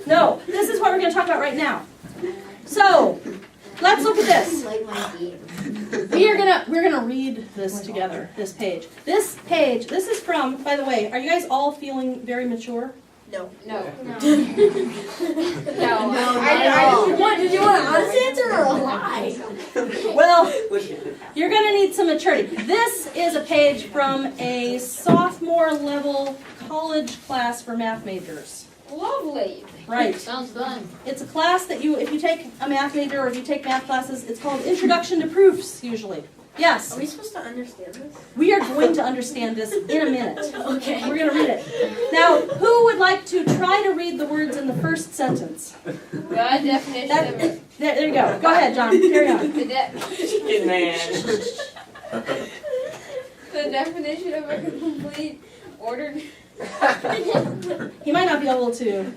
S1: No, this is what we're going to talk about right now. So, let's look at this.
S4: Like my game.
S1: We're gonna read this together. This page. This is from. By the way, are you guys all feeling very mature?
S7: No.
S8: no.
S2: No.
S7: Did you want an honest answer or a lie?
S1: Well, you're gonna need some maturity. This is a page from a sophomore level college class for math majors.
S8: Lovely.
S1: Right.
S3: Sounds fun.
S1: It's a class that if you take a math major or if you take math classes, it's called Introduction to Proofs usually. Yes.
S7: Are we supposed to understand this?
S1: We are going to understand this in a minute.
S7: Okay.
S1: We're going to read it. Now, who would like to try to read the words in the first sentence?
S8: The definition of
S1: There you go. Go ahead, John. Carry on.
S8: the
S6: Chicken man.
S8: The definition of a complete ordered.
S1: He might not be able to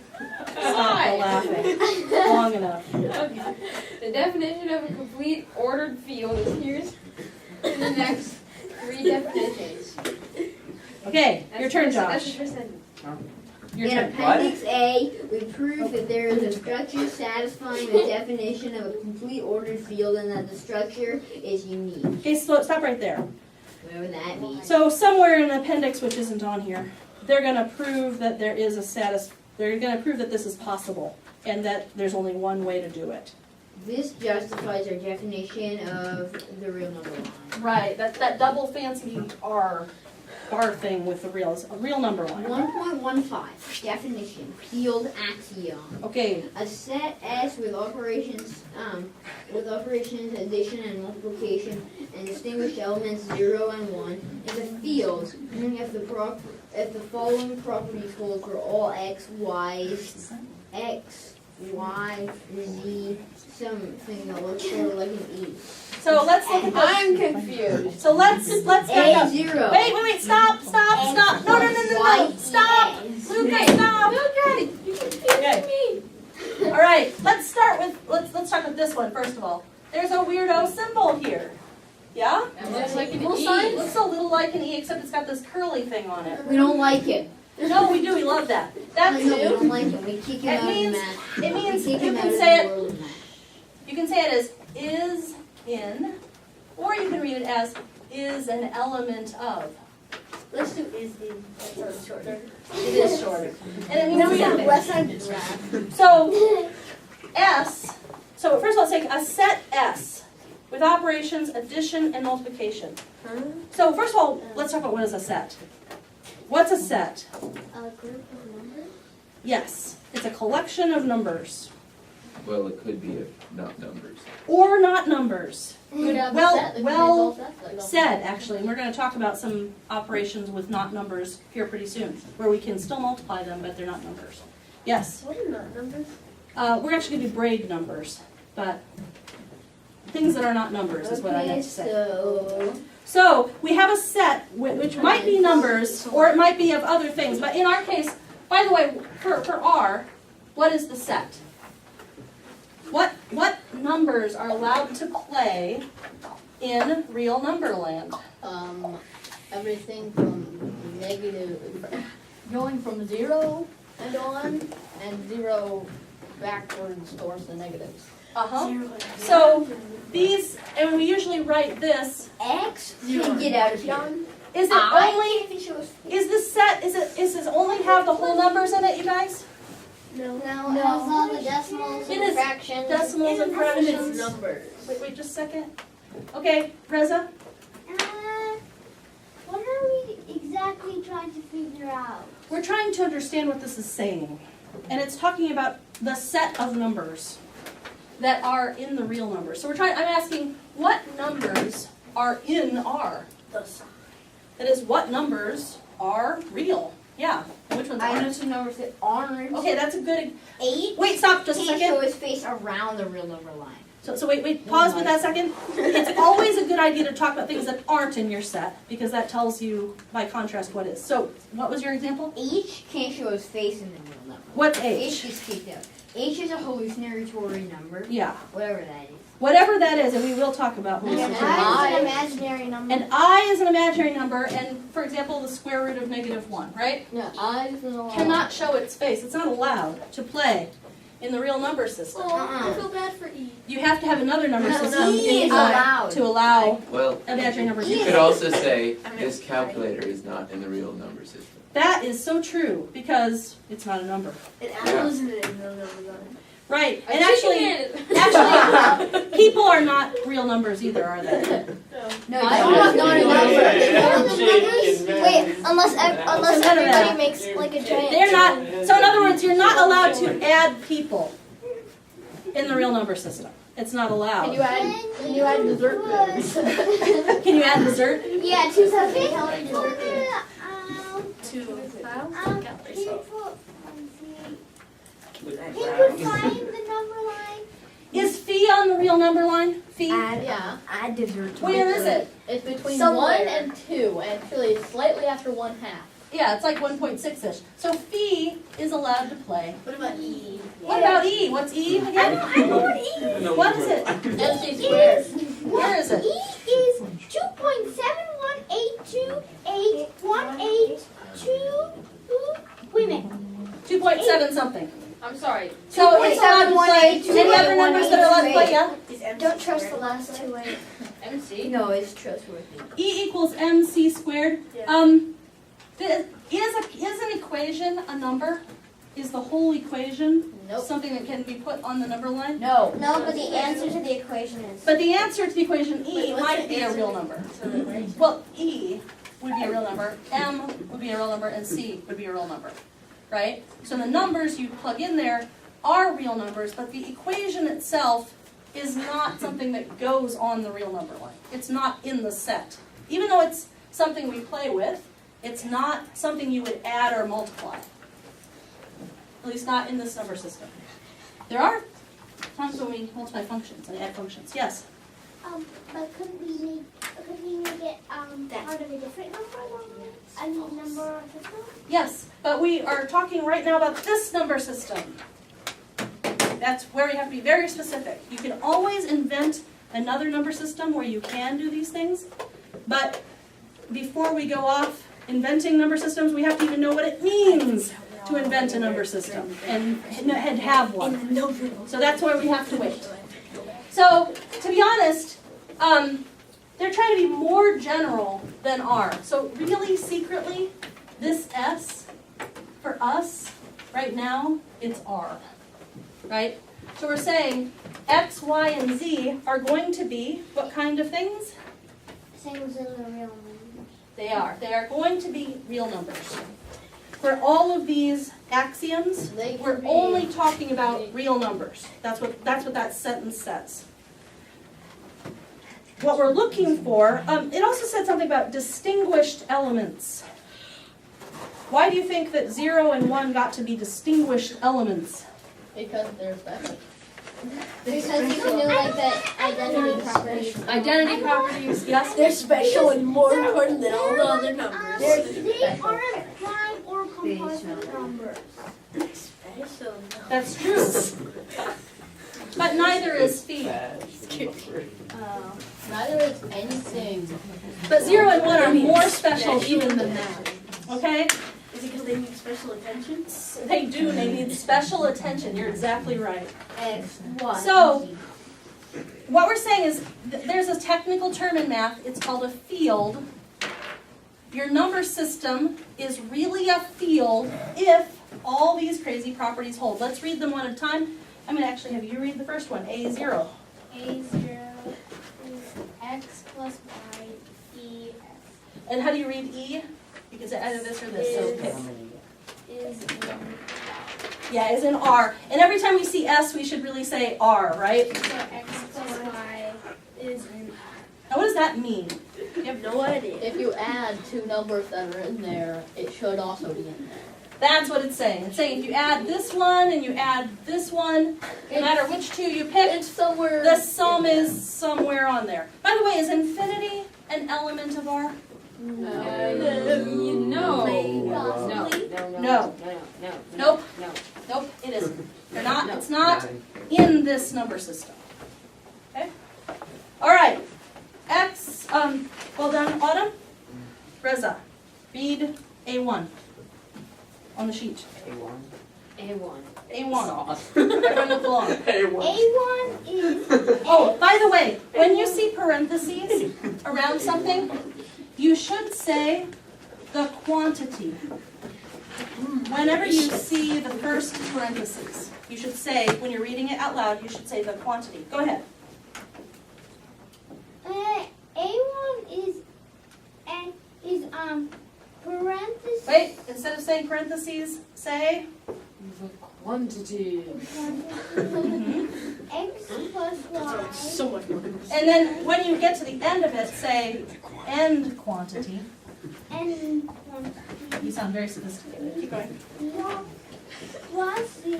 S1: stop the laughing long enough.
S8: Okay. The definition of a complete ordered field is here in the next 3 definitions.
S1: Okay, your turn,
S8: That's
S1: Josh.
S8: the first sentence.
S1: Your
S4: In
S1: turn.
S4: Appendix A, we prove that there is a structure satisfying the definition of a complete ordered field and that the structure is unique.
S1: Okay, so stop right there.
S4: Whatever that means.
S1: So somewhere in the appendix, which isn't on here, they're going to prove that there is a they're going to prove that this is possible and that there's only one way to do it.
S4: This justifies our definition of the real number line.
S1: Right, that double fancy R bar thing with the real is a real number line.
S4: 1.15 definition field axiom.
S1: Okay,
S4: A set S with operations addition and multiplication and distinguished elements 0 and 1 is a field if the following properties hold for all x, y, z, something that looks sort of like an E.
S1: so let's look at this.
S8: I'm confused.
S1: So let's back up.
S4: A0.
S1: Wait, stop. No, stop. Luca, stop.
S8: Okay, you confused me.
S1: All right, let's talk about this one first of all. There's a weirdo symbol here. Yeah?
S8: It looks like an
S1: Little
S8: E.
S1: sign looks a little like an E, except it's got this curly thing on it.
S4: We don't like it.
S1: No, we do. We love that.
S4: No,
S1: That's
S4: we don't
S1: new.
S4: like it. We kick him
S1: It
S4: out
S1: means-
S4: of math.
S1: It means
S4: We
S1: you
S4: kick him out
S1: can
S4: of
S1: say
S4: the
S1: it.
S4: world of math.
S1: You can say it as is in, or you can read it as is an element of.
S7: Let's do is in. That sounds shorter.
S1: It is shorter, and it means
S7: Now we got
S1: something.
S7: West Side Giraffe.
S1: So S. So first of all, let's take a set S with operations addition and multiplication. So first of all, let's talk about what is a set. What's a set?
S2: A group of numbers?
S1: Yes, it's a collection of numbers.
S6: Well, it could be not numbers.
S1: Or not numbers.
S3: Could have a
S1: Well-
S3: set that
S1: well
S3: contains all sets that don't-
S1: Said, actually, and we're going to talk about some operations with not numbers here pretty soon, where we can still multiply them, but they're not numbers. Yes,
S7: What are not numbers?
S1: we're actually going to do braid numbers, but things that are not numbers is what I meant to say. So we have a set which might be numbers, or it might be of other things, but in our case, by the way, for R, what is the set? What numbers are allowed to play in real number land?
S3: Everything from negative, going from 0 and on, and 0 backwards towards the negatives.
S1: So these, and we usually write this.
S4: X can get out of here.
S1: Is it only? Is this set? Is this only have the whole numbers in it, you guys?
S2: No, it has all the decimals
S1: It
S2: and
S1: is
S2: fractions.
S1: decimals and fractions.
S7: Numbers.
S1: Wait just a second. Okay, Reza.
S2: What are we exactly trying to figure out?
S1: We're trying to understand what this is saying, and it's talking about the set of numbers that are in the real numbers. So I'm asking, what numbers are in R? That is, what numbers are real? Yeah. Which ones
S4: I know
S1: are?
S4: some numbers that aren't.
S1: Okay, that's a good.
S4: 8
S1: Wait, stop just a
S4: can't
S1: second.
S4: show his face around the real number line.
S1: So wait, pause with that a second. It's always a good idea to talk about things that aren't in your set, because that tells you, by contrast, what is. So, what was your example?
S4: H can't show his face in the real number.
S1: What's
S4: H
S1: H?
S4: is kicked out. H is a hallucinatory number.
S1: Yeah.
S4: Whatever that is.
S1: Whatever that is, and we will talk about
S2: And
S1: hallucinatory.
S2: I is an imaginary number.
S1: And I is an imaginary number, and for example, the square root of -1, right?
S3: Yeah, eyes and all.
S1: Cannot show its face. It's not allowed to play in the real number system.
S7: I feel bad for E.
S1: You have to have another number
S7: No,
S1: system
S4: E
S1: in
S4: is
S1: I
S4: allowed.
S1: to allow
S6: Well,
S1: imaginary numbers.
S6: you could also say this calculator is not in the real number system.
S1: That is so true, because it's not a number.
S7: It isn't it in real numbers on it.
S1: Right,
S8: A
S1: and actually, people are not real numbers either, are they?
S4: No,
S3: I'm not a number.
S2: Wait, unless
S1: So none of that.
S2: everybody makes like a giant.
S1: They're not, so in other words, you're not allowed to add people in the real number system. It's not allowed.
S7: Can you add dessert bits?
S1: Can you add dessert?
S2: Yeah, 2,000 calorie dessert. Can you find the number line?
S1: Is phi on the real number line, phi?
S3: Yeah.
S7: I deserve to.
S1: Where is it?
S3: It's between
S7: Somewhere.
S3: 1 and 2, actually slightly after 1/2.
S1: Yeah, it's like 1.6-ish. So phi is allowed to play.
S7: What about E?
S1: What about e? What's e again?
S2: I know what E is.
S1: What is it?
S3: MC squared.
S1: Where is it?
S2: E is 2.718281882. Wait a minute.
S1: 2.7 something.
S8: I'm sorry.
S1: So it's allowed to play. Any other numbers that are allowed to play? Yeah.
S7: Don't trust the last two.
S8: MC.
S7: No, it's trustworthy.
S1: E equals mc squared.
S7: Yeah.
S1: Is an equation a number? Is the whole equation
S3: Nope.
S1: something that can be put on the number line?
S3: No.
S2: No, but the answer to the equation is.
S1: But the answer to the equation E
S7: Wait, what's
S1: might
S7: the
S1: be a
S7: answer?
S1: real number. Well, E would be a real number, M would be a real number, and C would be a real number, right? So the numbers you plug in there are real numbers, but the equation itself is not something that goes on the real number line. It's not in the set. Even though it's something we play with, it's not something you would add or multiply. At least not in this number system. There are times when we multiply functions and add functions. Yes?
S2: But couldn't we make it part of a different number line? I mean, number system?
S1: Yes, but we are talking right now about this number system. That's where you have to be very specific. You can always invent another number system where you can do these things, but before we go off inventing number systems, we have to even know what it means to invent a number system and have one. So that's why we have to wait. So, to be honest, they're trying to be more general than R. So really, secretly, this S, for us, right now, it's R. Right? So we're saying X, Y, and Z are going to be what kind of things?
S2: Same as in the real numbers.
S1: They are. They are going to be real numbers. For all of these axioms,
S3: They can
S1: we're
S3: be-
S1: only talking about real numbers. That's what that sentence says. What we're looking for, it also said something about distinguished elements. Why do you think that 0 and 1 got to be distinguished elements?
S3: Because they're special.
S2: Because you can do like the identity properties.
S1: Identity properties, yes?
S7: They're special and more important than all the other numbers.
S2: They aren't prime or composite numbers.
S7: Special.
S1: That's true. But neither is phi.
S3: Neither is anything.
S1: But 0 and 1 are more special even than that. Okay?
S7: Is it because they need special attention?
S1: They do. They need special attention. You're exactly right.
S7: X, Y.
S1: So, what we're saying is there's a technical term in math. It's called a field. Your number system is really a field if all these crazy properties hold. Let's read them one at a time. I'm going to actually have you read the first one, A0.
S2: A0 is x plus y e
S1: And how do you read E? Because it's either this or this, so pick.
S2: is in
S1: Yeah, is in R. And every time we see S, we should really say R, right?
S2: so x plus y is in
S1: Now, what does that mean?
S7: You have no idea.
S3: If you add two numbers that are in there, it should also be in there.
S1: That's what it's saying. It's saying if you add this one and you add this one, no matter which two you pick,
S3: It's somewhere.
S1: the sum is somewhere on there. By the way, is infinity an element of R?
S8: No.
S1: No. Nope.
S8: No.
S1: Nope, it isn't. They're not, it's not in this number system. Okay? All right. X, well done, Autumn. Reza, read A1 on the sheet.
S8: A1.
S1: A1. Everyone look along.
S2: A1 is
S1: Oh, by the way, when you see parentheses around something, you should say the quantity. Whenever you see the first parentheses, you should say, when you're reading it out loud, you should say the quantity. Go ahead.
S2: A1 is parentheses.
S1: Wait, instead of saying parentheses, say
S8: Quantity.
S2: X plus y.
S7: So much more.
S1: and then when you get to the end of it, say end quantity.
S2: N quantity.
S1: You sound very sophisticated. Keep going.
S2: Y plus z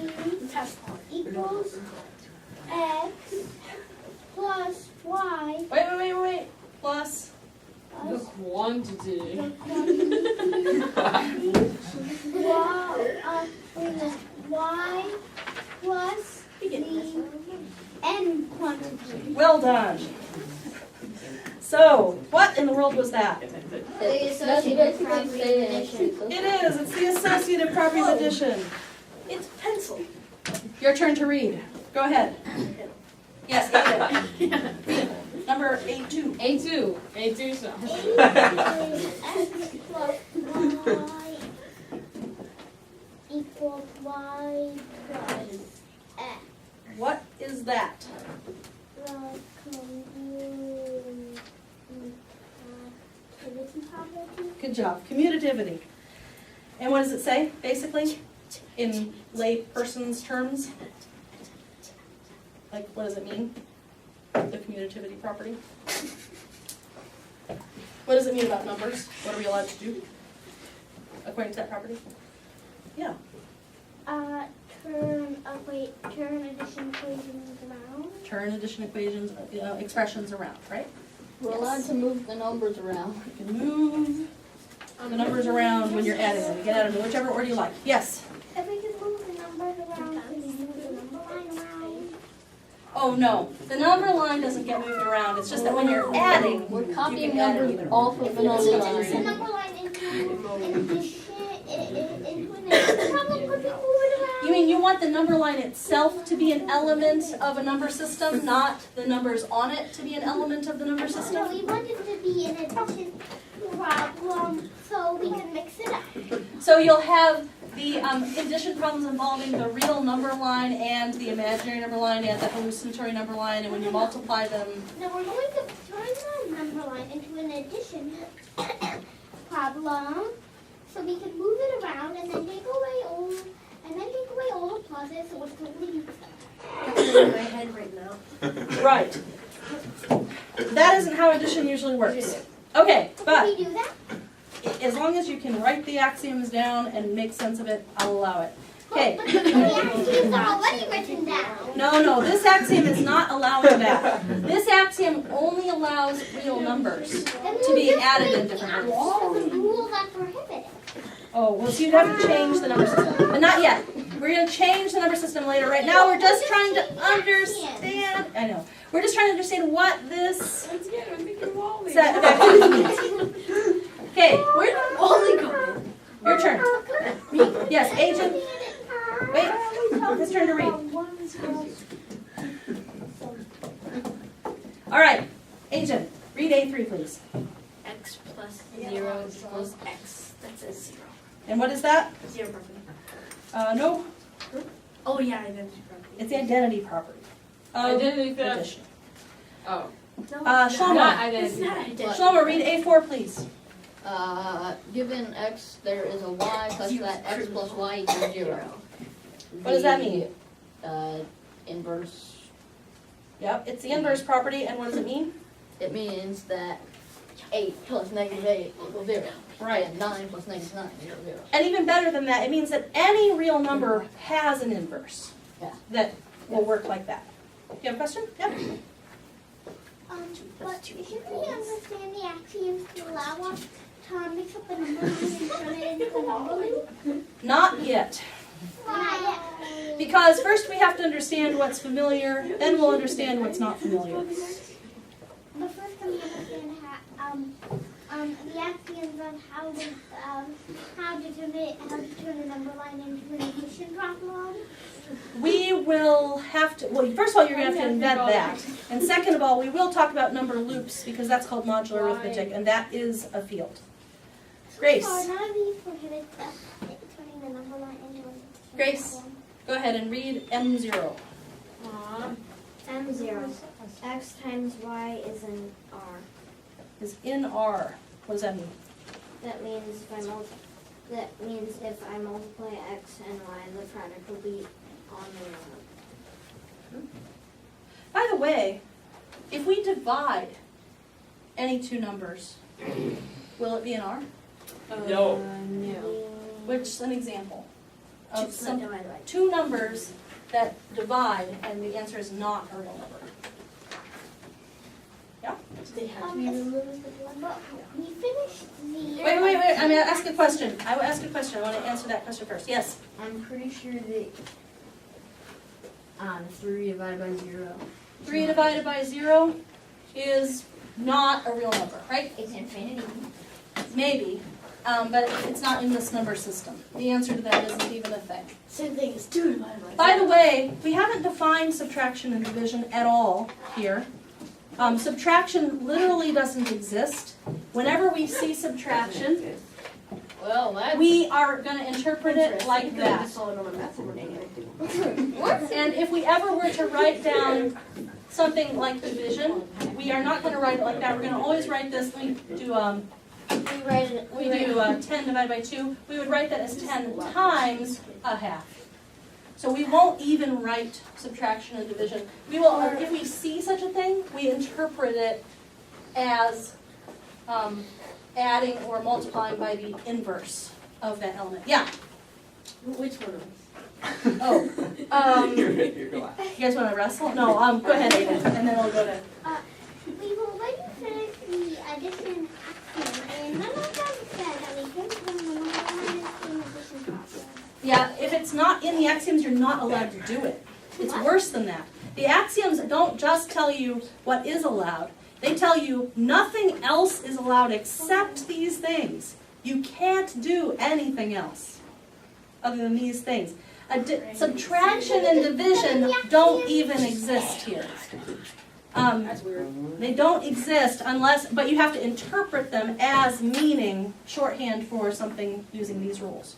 S2: equals x
S8: quantity.
S2: Y plus the n quantity.
S1: Well done. So, what in the world was that?
S4: The
S3: That's
S4: associated
S3: basically
S4: property
S3: saying
S4: addition.
S1: It is. It's the associative properties addition.
S7: It's pencil.
S1: Your turn to read. Go ahead. Yes, Ada. Read. Number 82.
S8: A2. A2 so.
S2: X plus y equals y plus x.
S1: What is that? Good job. Commutativity. And what does it say, basically, in lay person's terms? Like, what does it mean, the commutativity property? What does it mean about numbers? What are we allowed to do according to that property? Yeah.
S2: Turn addition equations around.
S1: Turn addition equations, expressions around, right?
S3: We're allowed to move the numbers around.
S1: You can move the numbers around when you're adding them. You can add them in whichever order you like. Yes?
S2: If we could move the numbers around, can we move the number line around?
S1: Oh, no. The number line doesn't get moved around. It's just that when you're adding,
S3: We're
S1: you
S3: copying
S1: can add it
S3: numbers
S1: either.
S3: off of the number
S2: The
S3: line.
S2: number line into an addition, into an addition problem, could we move it around?
S1: You mean you want the number line itself to be an element of a number system, not the numbers on it to be an element of the number
S2: No,
S1: system?
S2: we want it to be an addition problem, so we can mix it up.
S1: So you'll have the addition problems involving the real number line and the imaginary number line and the hallucinatory number line, and when you multiply them,
S2: Now we're going to turn the number line into an addition problem, so we can move it around and then take away all the pluses, so it's totally mixed up.
S7: In my head right now.
S1: right. That isn't how addition usually works. Okay,
S2: Can
S1: but
S2: we do that?
S1: as long as you can write the axioms down and make sense of it, I'll allow it. Okay.
S2: But the axioms are already written down.
S1: No, this axiom is not allowing that. This axiom only allows real numbers
S2: Then
S1: to
S2: we'll
S1: be
S2: just
S1: added
S2: make
S1: in
S2: the
S1: different order.
S2: actual rule that prohibit it.
S1: Oh, well, so you'd have to change the number system, but not yet. We're going to change the number system later. Right now, we're just trying to understand. I know. We're just trying to understand what this
S8: Once again, I'm thinking Wally.
S1: set of activities means. Okay,
S7: Where did Wally come in?
S1: your turn. Yes, agent. Wait, his turn to read. All right, agent, read A3, please.
S7: X plus 0 equals X. That says 0.
S1: And what is that?
S7: 0 property.
S1: No,
S7: Oh yeah, identity property.
S1: it's the identity property. of
S8: Identity theft.
S1: addition.
S8: Oh.
S7: No,
S1: Shlomo.
S7: it's
S8: Not
S7: not.
S8: identity.
S7: It's not identity.
S1: Shlomo, read A4, please.
S3: Given x, there is a y such that x plus y equals 0.
S1: What does that mean?
S3: Inverse.
S1: Yep, it's the inverse property, and what does it mean?
S3: It means that 8 plus negative 8 equals 0.
S1: Right.
S3: And 9 plus negative 9 equals 0.
S1: And even better than that, it means that any real number has an inverse
S3: Yeah.
S1: that will work like that. Do you have a question? Yep.
S2: But shouldn't we understand the axioms to allow us to mix up the number line and turn it into a number line?
S1: Not yet.
S2: Not yet.
S1: Because first we have to understand what's familiar, then we'll understand what's not familiar.
S2: But first can we understand the axioms on how to turn a number line into an addition problem?
S1: We will have to, well, first of all, you're going to have to invent that. And second of all, we will talk about number loops because that's called modular arithmetic, and that is a field. Grace.
S2: So none of these prohibit turning the number line into an addition
S1: Grace.
S2: problem?
S1: Go ahead and read M0.
S9: M0. X times y is in R.
S1: Is in R. What does that mean?
S9: That means if I multiply x and y, the product will be on the number.
S1: By the way, if we divide any two numbers, will it be in R?
S8: No.
S7: No.
S1: Which is an example of
S7: It's not
S1: some
S7: divided by
S1: two numbers that divide and the answer is not a real number. Yeah?
S7: They have to be removed.
S2: But we finished the.
S1: Wait, I'm gonna ask a question. I will ask a question. I want to answer that question first. Yes?
S4: I'm pretty sure that 3 divided by 0.
S1: 3 divided by 0 is not a real number, right?
S4: It's infinity.
S1: Maybe, but it's not in this number system. The answer to that isn't even a thing.
S7: Same thing as 2 divided by 0.
S1: By the way, we haven't defined subtraction and division at all here. Subtraction literally doesn't exist. Whenever we see subtraction,
S8: Well, that's.
S1: we are going to interpret it like that. And if we ever were to write down something like division, we are not going to write it like that. We're going to always write this. We do 10 divided by 2. We would write that as 10 times a half. So we won't even write subtraction and division. We will, if we see such a thing, we interpret it as adding or multiplying by the inverse of that element. Yeah.
S7: Which one of us?
S1: Oh. You guys want to wrestle? No. Go ahead, Aiden, and then we'll go to.
S2: We've already finished the addition axiom, and none of them said that we couldn't put them on the addition problem.
S1: Yeah, if it's not in the axioms, you're not allowed to do it. It's worse than that. The axioms don't just tell you what is allowed. They tell you nothing else is allowed except these things. You can't do anything else other than these things. Subtraction and division don't even exist here. They don't exist unless, but you have to interpret them as meaning shorthand for something using these rules.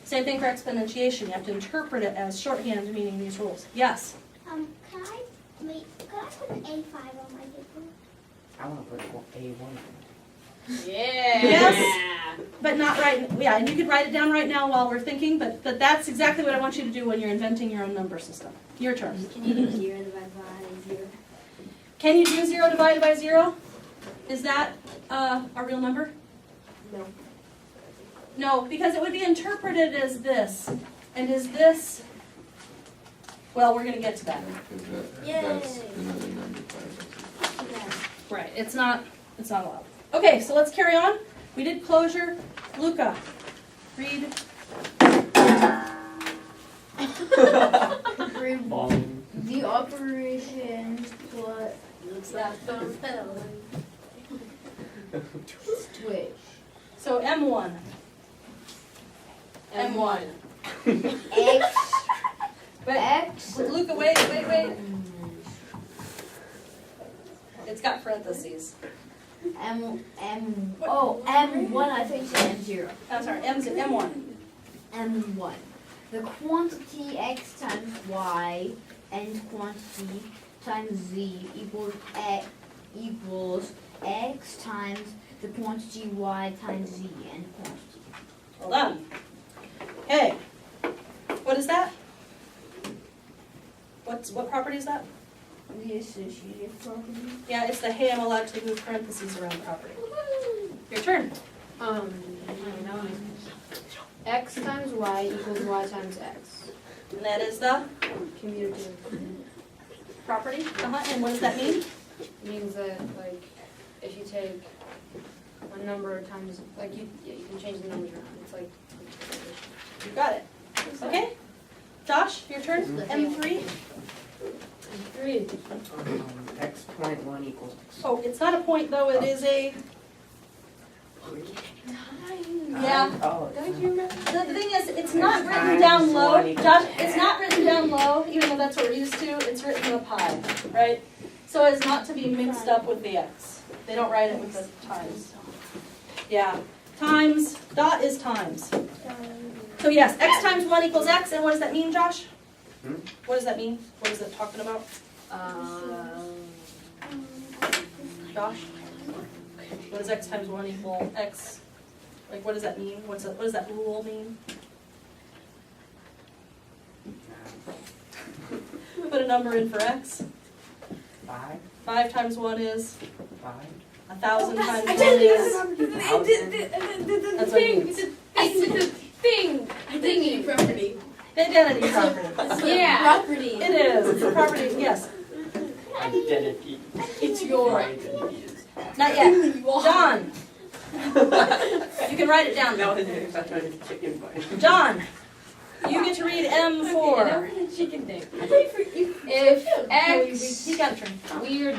S1: Same thing for exponentiation. You have to interpret it as shorthand meaning these rules. Yes?
S2: Could I put an A5 on my paper?
S5: I want to put A1.
S8: Yeah.
S1: Yes, but not right. Yeah, and you could write it down right now while we're thinking, but that's exactly what I want you to do when you're inventing your own number system. Your turn.
S4: Can you do 0 divided by 0?
S1: Can you do 0 divided by 0? Is that a real number?
S7: No.
S1: No, because it would be interpreted as this. And is this, well, we're going to get to that.
S6: That's another number.
S1: Right, it's not allowed. Okay, so let's carry on. We did closure. Luca, read.
S4: The operation plus switch.
S1: So M1.
S8: M1.
S4: X.
S1: But
S4: X.
S1: Luca, wait. It's got parentheses.
S4: M1, I think it's M0.
S1: I'm sorry, M1.
S4: M1. The quantity x times y and quantity times z equals x times the quantity y times z and quantity.
S1: Well done. Okay. What is that? What property is that?
S4: The associative property.
S1: Yeah, it's the hey, I'm allowed to move parentheses around property. Your turn.
S8: X times y equals y times x.
S1: And that is the
S8: Commutative.
S1: property. And what does that mean?
S8: It means that, like, if you take a number of times, like, you can change the numbers around. It's like.
S1: You got it. Okay. Josh, your turn. M3.
S8: 3.
S5: X.1 equals X.
S1: Oh, it's not a point though. It is a. Yeah.
S5: Oh,
S8: Don't you remember?
S1: The thing is, it's not written down low. Josh, it's not written down low, even though that's what we're used to. It's written up high, right? So as not to be mixed up with the x. They don't write it with the times. Yeah. Times. Dot is times. So yes, x times 1 equals x. And what does that mean, Josh? What does that mean? What is it talking about? Josh? What does x times 1 equal x? Like, what does that mean? What does that rule mean? Put a number in for x.
S5: 5.
S1: 5 times 1 is
S5: 5.
S1: 1,000 times 1
S7: I did
S1: is.
S7: it.
S1: That's what it means.
S8: It's a thing.
S7: Identity property.
S1: The identity property.
S8: Yeah.
S7: Property.
S1: It is. It's a property. Yes.
S5: Identity.
S7: It's your.
S5: My identity is
S1: Not yet. John. You can write it down.
S5: No, it's not a chicken bite.
S1: John, you get to read M4.
S8: Chicken thing.
S7: If
S8: If X
S1: He's got a turn.
S8: weird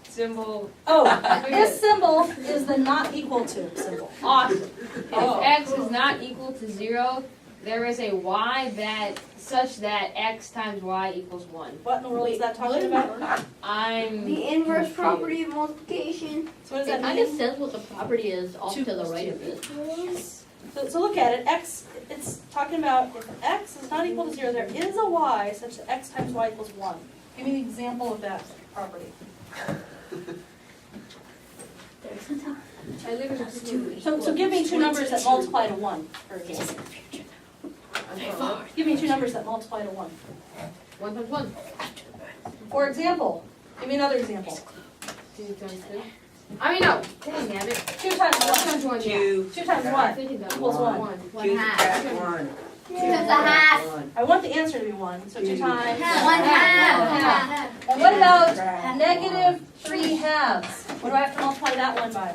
S8: symbol.
S1: Oh, this symbol is the not equal to symbol.
S8: Awesome.
S1: Oh.
S8: If X is not equal to 0, there is a Y that such that X times Y equals 1.
S1: What in the world is that talking about?
S8: I'm
S4: The inverse property of multiplication.
S1: So what does
S3: It
S1: that
S3: kind of
S1: mean?
S3: says what the property is off
S1: 2
S3: to the
S1: plus
S3: right
S1: 2
S3: of it.
S1: equals- So look at it. X, it's talking about if X is not equal to 0, there is a Y such that X times Y equals 1. Give me an example of that property.
S8: I live in a two.
S1: So give me two numbers that multiply to 1, for example. Give me two numbers that multiply to 1.
S8: 1 times 1.
S1: For example, give me another example.
S8: 2 times 2. I mean, no. Dang, damn it.
S1: 2 times
S8: 1
S1: what?
S8: times 1, yeah.
S5: 2.
S1: 2 times what? Equals 1.
S8: 1.
S4: One half.
S5: That's 1.
S4: Two times a half.
S5: 1.
S1: I want the answer to be 1, so 2 times.
S4: One half.
S1: And what about negative 3 halves? What do I have to multiply that one by?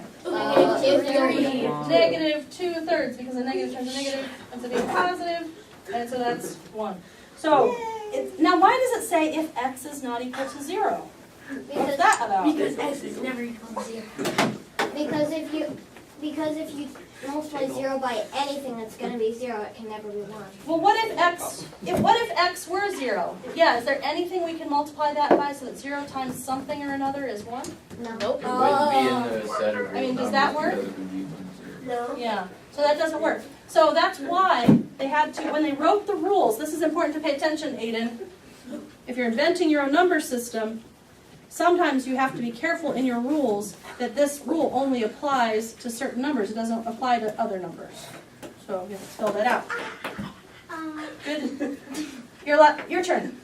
S1: Negative 2/3, because a negative turns a negative, ends up being positive, and so that's 1. So, now why does it say if x is not equal to 0? What's that about?
S7: Because X is never equal to 0.
S2: Because if you multiply 0 by anything that's going to be 0, it can never be 1.
S1: Well, what if x were 0? Yeah, is there anything we can multiply that by so that 0 times something or another is 1?
S2: No.
S3: Nope.
S6: It wouldn't be in the set of real
S1: I mean, does
S6: numbers
S1: that work?
S6: because it would be 1, 0.
S2: No.
S1: Yeah, so that doesn't work. So that's why they had to, when they wrote the rules, this is important to pay attention, Aiden. If you're inventing your own number system, sometimes you have to be careful in your rules that this rule only applies to certain numbers. It doesn't apply to other numbers. So you have to spell that out. Good. Your turn.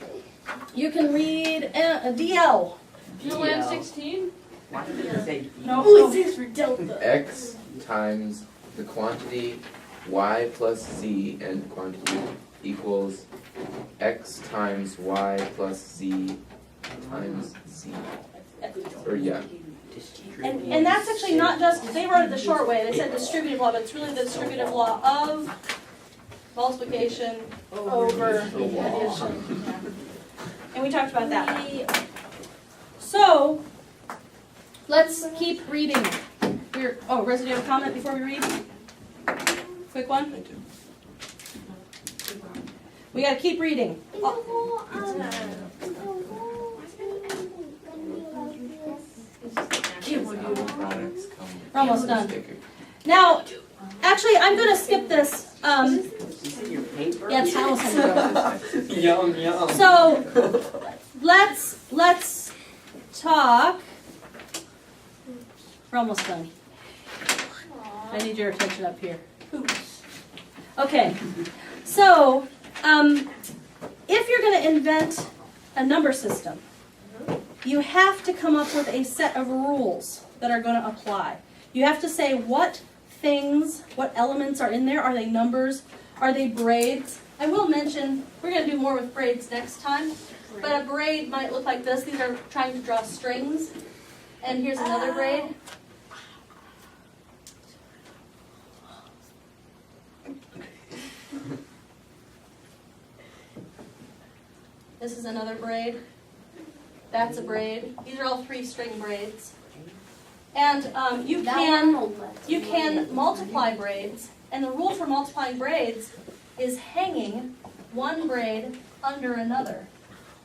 S1: You can read a DL.
S8: You land 16?
S5: Why did it say D?
S1: No.
S7: Who is this for delta?
S6: X times the quantity y plus z and quantity equals x times y plus z times z. Or yeah.
S1: And that's actually not just, they wrote it the short way. They said distributive law, but it's really the distributive law of multiplication over addition. Yeah. And we talked about that. So, let's keep reading. Reza, do you have a comment before we read? Quick one? We gotta keep reading. We're almost done. Now, actually, I'm gonna skip this.
S5: Is it your paper?
S1: Yeah, it's Allison.
S5: Yum, yum.
S1: So, let's talk. We're almost done. I need your attention up here. Okay, so if you're going to invent a number system, you have to come up with a set of rules that are going to apply. You have to say what things, what elements are in there. Are they numbers? Are they braids? I will mention, we're going to do more with braids next time, but a braid might look like this. These are trying to draw strings. And here's another braid. This is another braid. That's a braid. These are all 3-string braids. And you can multiply braids. And the rule for multiplying braids is hanging one braid under another.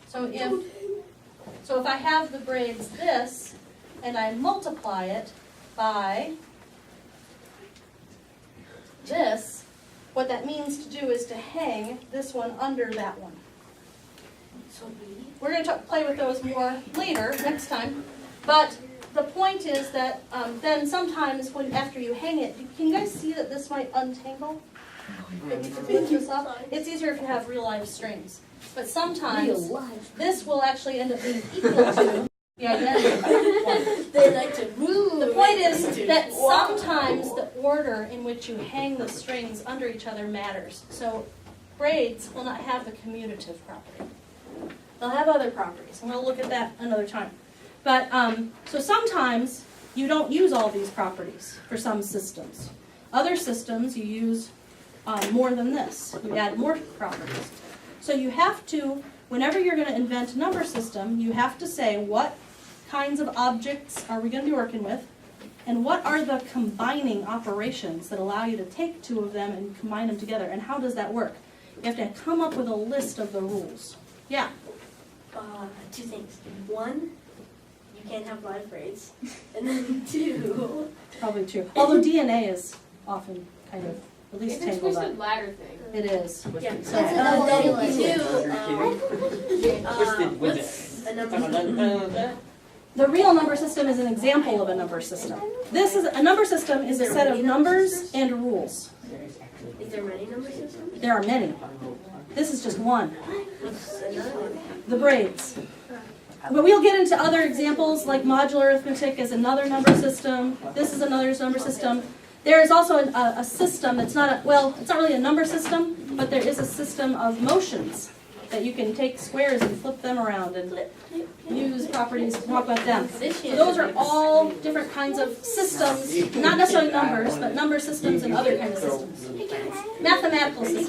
S1: So if I have the braids this, and I multiply it by this, what that means to do is to hang this one under that one. We're going to play with those more later, next time. But the point is that then sometimes after you hang it, can you guys see that this might untangle? That you can lift this up? It's easier if you have real life strings. But sometimes this will actually end up being equal to the identity one.
S7: They like to move.
S1: The point is that sometimes the order in which you hang the strings under each other matters. So braids will not have the commutative property. They'll have other properties, and we'll look at that another time. But so sometimes you don't use all these properties for some systems. Other systems, you use more than this. You add more properties. So you have to, whenever you're going to invent a number system, you have to say what kinds of objects are we going to be working with, and what are the combining operations that allow you to take two of them and combine them together, and how does that work? You have to come up with a list of the rules. Yeah?
S7: Two things. One, you can't have live braids. And then two,
S1: Probably true. Although DNA is often kind of at least
S8: It's a
S1: tangled up.
S8: twisted ladder thing.
S1: It is.
S7: yeah.
S1: So-
S5: Twisted with
S7: What's a number?
S5: it.
S1: The real number system is an example of a number system. This is a number system is a set of numbers and rules.
S7: Is there many number systems?
S1: There are many. This is just one.
S7: What's another one?
S1: The braids. But we'll get into other examples, like modular arithmetic is another number system. This is another number system. There is also a system that's not a, well, it's not really a number system, but there is a system of motions that you can take squares and flip them around and use properties to talk about them. So those are all different kinds of systems, not necessarily numbers, but number systems and other kinds of systems. Mathematical systems.